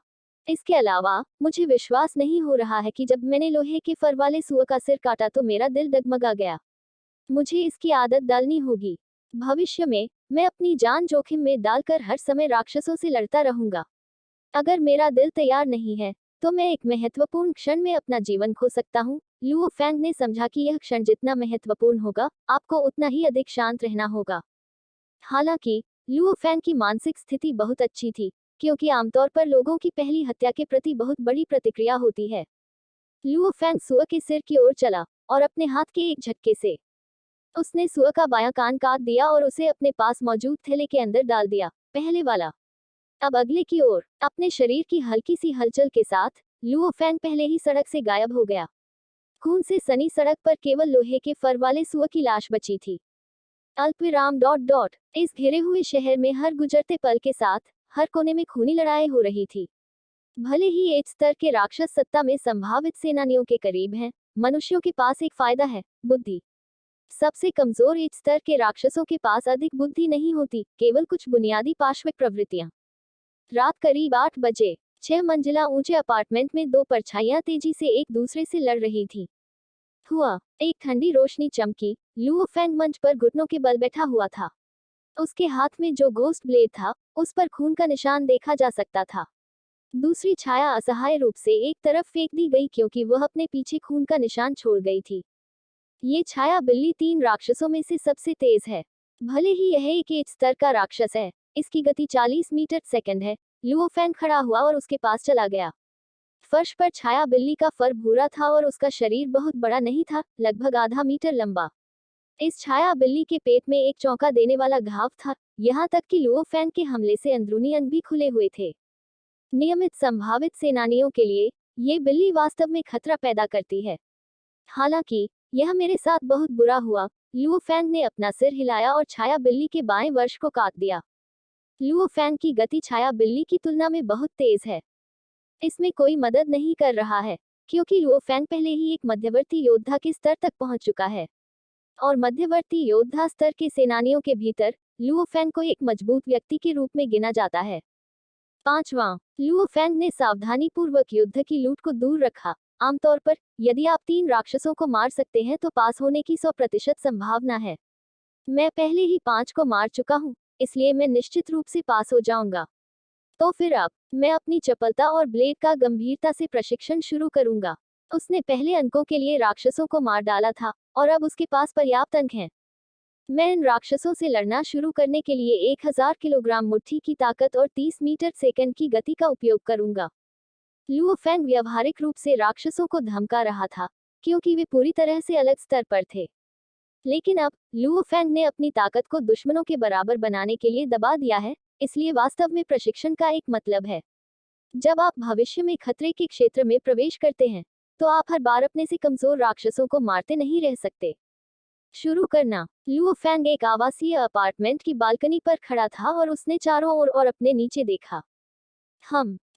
इसके अलावा, मुझे विश्वास नहीं हो रहा है कि जब मैंने लोहे के फर वाले सुअर का सिर काटा तो मेरा दिल डगमगा गया। मुझे इसकी आदत डालनी होगी। भविष्य में, मैं अपनी जान जोखिम में डालकर हर समय राक्षसों से लड़ता रहूंगा। अगर मेरा दिल तैयार नहीं है, तो मैं एक महत्वपूर्ण क्षण में अपना जीवन खो सकता हूँ। लुओ फैंग ने समझा कि यह क्षण जितना महत्वपूर्ण होगा, आपको उतना ही अधिक शांत रहना होगा। हालांकि, लुओ फैंग की मानसिक स्थिति बहुत अच्छी थी, क्योंकि आमतौर पर लोगों की पहली हत्या के प्रति बहुत बड़ी प्रतिक्रिया होती है। लुओ फैंग सुअर के सिर की ओर चला, और अपने हाथ के एक झटके से उसने सुअर का बायां कान काट दिया और उसे अपने पास मौजूद थैले के अंदर डाल दिया। पहले वाला। अब अगले की ओर, अपने शरीर की हल्की सी हलचल के साथ, लुओ फैंग पहले ही सड़क से गायब हो गया। खून से सनी सड़क पर केवल लोहे के फर वाले सुअर की लाश बची थी। अल्पविराम डॉट डॉट। इस घिरे हुए शहर में हर गुजरते पल के साथ, हर कोने में खूनी लड़ाई हो रही थी। भले ही एच स्तर के राक्षस सत्ता में संभावित सेनानियों के करीब हैं, मनुष्यों के पास एक फायदा है, बुद्धि। सबसे कमजोर एच स्तर के राक्षसों के पास अधिक बुद्धि नहीं होती, केवल कुछ बुनियादी पार्श्विक प्रवृत्तियां। रात करीब 8 बजे, 6 मंजिला ऊंचे अपार्टमेंट में दो परछाइयां तेजी से एक दूसरे से लड़ रही थी। हुआ, एक ठंडी रोशनी चमकी। लुओ फैंग मंच पर घुटनों के बल बैठा हुआ था। उसके हाथ में जो गोस्ट ब्लेड था, उस पर खून का निशान देखा जा सकता था। दूसरी छाया असहाय रूप से एक तरफ फेंक दी गई क्योंकि वह अपने पीछे खून का निशान छोड़ गई थी। ये छाया बिल्ली 3 राक्षसों में से सबसे तेज है। भले ही यह एक एच स्तर का राक्षस है, इसकी गति 40 मीटर सेकंड है। लुओ फैंग खड़ा हुआ और उसके पास चला गया। फर्श पर छाया बिल्ली का फर भूरा था और उसका शरीर बहुत बड़ा नहीं था, लगभग आधा मीटर लंबा। इस छाया बिल्ली के पेट में एक चौंका देने वाला घाव था, यहाँ तक कि लुओ फैंग के हमले से अंदरूनी अंग भी खुले हुए थे। नियमित संभावित सेनानियों के लिए, ये बिल्ली वास्तव में खतरा पैदा करती है। हालांकि, यह मेरे साथ बहुत बुरा हुआ। लुओ फैंग ने अपना सिर हिलाया और छाया बिल्ली के बाएं वर्ष को काट दिया। लुओ फैंग की गति छाया बिल्ली की तुलना में बहुत तेज है। इसमें कोई मदद नहीं कर रहा है, क्योंकि लुओ फैंग पहले ही एक मध्यवर्ती योद्धा के स्तर तक पहुंच चुका है। और मध्यवर्ती योद्धा स्तर के सेनानियों के भीतर, लुओ फैंग को एक मजबूत व्यक्ति के रूप में गिना जाता है। 5वां, लुओ फैंग ने सावधानीपूर्वक युद्ध की लूट को दूर रखा। आमतौर पर, यदि आप 3 राक्षसों को मार सकते हैं तो पास होने की 100% संभावना है। मैं पहले ही 5 को मार चुका हूं, इसलिए मैं निश्चित रूप से पास हो जाऊंगा। तो फिर अब, मैं अपनी चपलता और ब्लेड का गंभीरता से प्रशिक्षण शुरू करूंगा। उसने पहले अंकों के लिए राक्षसों को मार डाला था, और अब उसके पास पर्याप्त अंक हैं। मैं इन राक्षसों से लड़ना शुरू करने के लिए 1000 किलोग्राम मुट्ठी की ताकत और 30 मीटर सेकंड की गति का उपयोग करूंगा। लुओ फैंग व्यावहारिक रूप से राक्षसों को धमका रहा था, क्योंकि वे पूरी तरह से अलग स्तर पर थे। लेकिन अब, लुओ फैंग ने अपनी ताकत को दुश्मनों के बराबर बनाने के लिए दबा दिया है, इसलिए वास्तव में प्रशिक्षण का एक मतलब है। जब आप भविष्य में खतरे के क्षेत्र में प्रवेश करते हैं, तो आप हर बार अपने से कमजोर राक्षसों को मारते नहीं रह सकते। शुरू करना। लुओ फैंग एक आवासीय अपार्टमेंट की बालकनी पर खड़ा था और उसने चारों ओर और अपने नीचे देखा।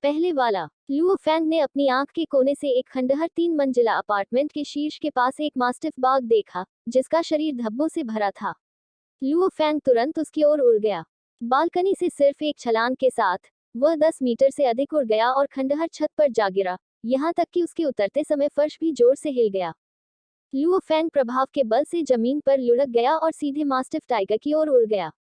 पहले वाला। लुओ फैंग ने अपनी आंख के कोने से एक खंडहर 3 मंजिला अपार्टमेंट के शीर्ष के पास एक मास्टिफ बाघ देखा, जिसका शरीर धब्बों से भरा था। लुओ फैंग तुरंत उसकी ओर उड़ गया। बालकनी से सिर्फ एक छलांग के साथ, वह 10 मीटर से अधिक उड़ गया और खंडहर छत पर जा गिरा, यहाँ तक कि उसके उतरते समय फर्श भी जोर से हिल गया। लुओ फैंग प्रभाव के बल से जमीन पर लुढ़क गया और सीधे मास्टिफ टाइगर की ओर उड़ गया।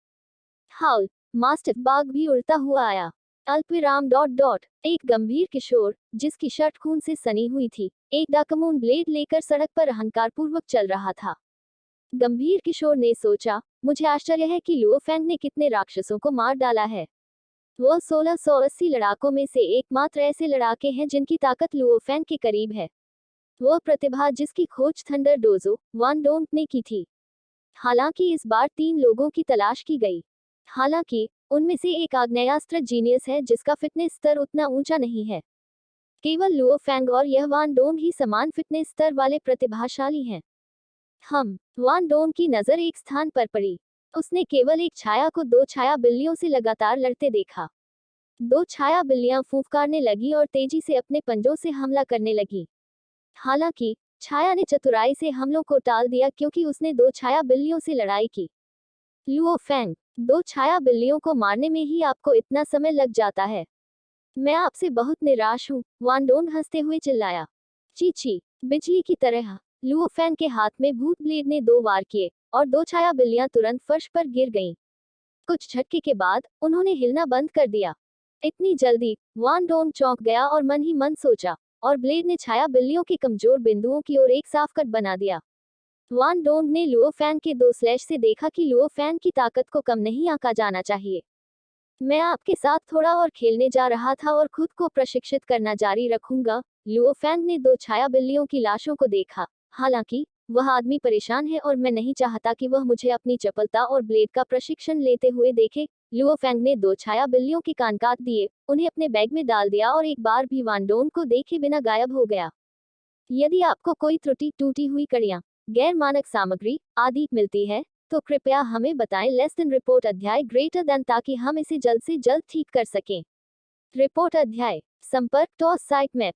हाउल। मास्टिफ बाघ भी उड़ता हुआ आया। अल्पविराम डॉट डॉट। एक गंभीर किशोर, जिसकी शर्ट खून से सनी हुई थी, एक डाकमून ब्लेड लेकर सड़क पर अहंकारपूर्वक चल रहा था। गंभीर किशोर ने सोचा, मुझे आश्चर्य है कि लुओ फैंग ने कितने राक्षसों को मार डाला है। वह 1680 लड़ाकों में से एकमात्र ऐसे लड़ाके हैं जिनकी ताकत लुओ फैंग के करीब है। वह प्रतिभा जिसकी खोज थंडर डोजो वान डोंग ने की थी। हालांकि इस बार 3 लोगों की तलाश की गई। हालांकि, उनमें से एक आग्नेयास्त्र जीनियस है जिसका फिटनेस स्तर उतना ऊंचा नहीं है। केवल लुओ फैंग और यह वान डोंग ही समान फिटनेस स्तर वाले प्रतिभाशाली हैं। वान डोंग की नजर एक स्थान पर पड़ी। उसने केवल एक छाया को 2 छाया बिल्लियों से लगातार लड़ते देखा। दो छाया बिल्लियां फूंफकारने लगी और तेजी से अपने पंजों से हमला करने लगी। हालांकि छाया ने चतुराई से हमलों को टाल दिया क्योंकि उसने दो छाया बिल्लियों से लड़ाई की। लुओ फैंग, दो छाया बिल्लियों को मारने में ही आपको इतना समय लग जाता है। मैं आपसे बहुत निराश हूँ, वानडोंग हंसते हुए चिल्लाया। चीची, बिजली की तरह लुओ फैंग के हाथ में भूत ब्लेड ने दो वार किए और दो छाया बिल्लियां तुरंत फर्श पर गिर गईं। कुछ झटके के बाद उन्होंने हिलना बंद कर दिया। इतनी जल्दी, वानडोंग चौंक गया और मन ही मन सोचा, और ब्लेड ने छाया बिल्लियों के कमजोर बिंदुओं की ओर एक साफ कट बना दिया। वानडोंग ने लुओ फैंग के दो स्लैश से देखा कि लुओ फैंग की ताकत को कम नहीं आंका जाना चाहिए। मैं आपके साथ थोड़ा और खेलने जा रहा था और खुद को प्रशिक्षित करना जारी रखूंगा। लुओ फैंग ने दो छाया बिल्लियों की लाशों को देखा। हालांकि वह आदमी परेशान है और मैं नहीं चाहता कि वह मुझे अपनी चपलता और ब्लेड का प्रशिक्षण लेते हुए देखे। लुओ फैंग ने दो छाया बिल्लियों के कान काट दिए, उन्हें अपने बैग में डाल दिया और एक बार भी वानडोंग को देखे बिना गायब हो गया। यदि आपको कोई त्रुटि, टूटी हुई कड़ियां, गैर मानक सामग्री आदि मिलती है तो कृपया हमें बताएं। लेस देन रिपोर्ट अध्याय ग्रेटर देन, ताकि हम इसे जल्द से जल्द ठीक कर सकें। रिपोर्ट अध्याय संपर्क टॉस साइट मैप।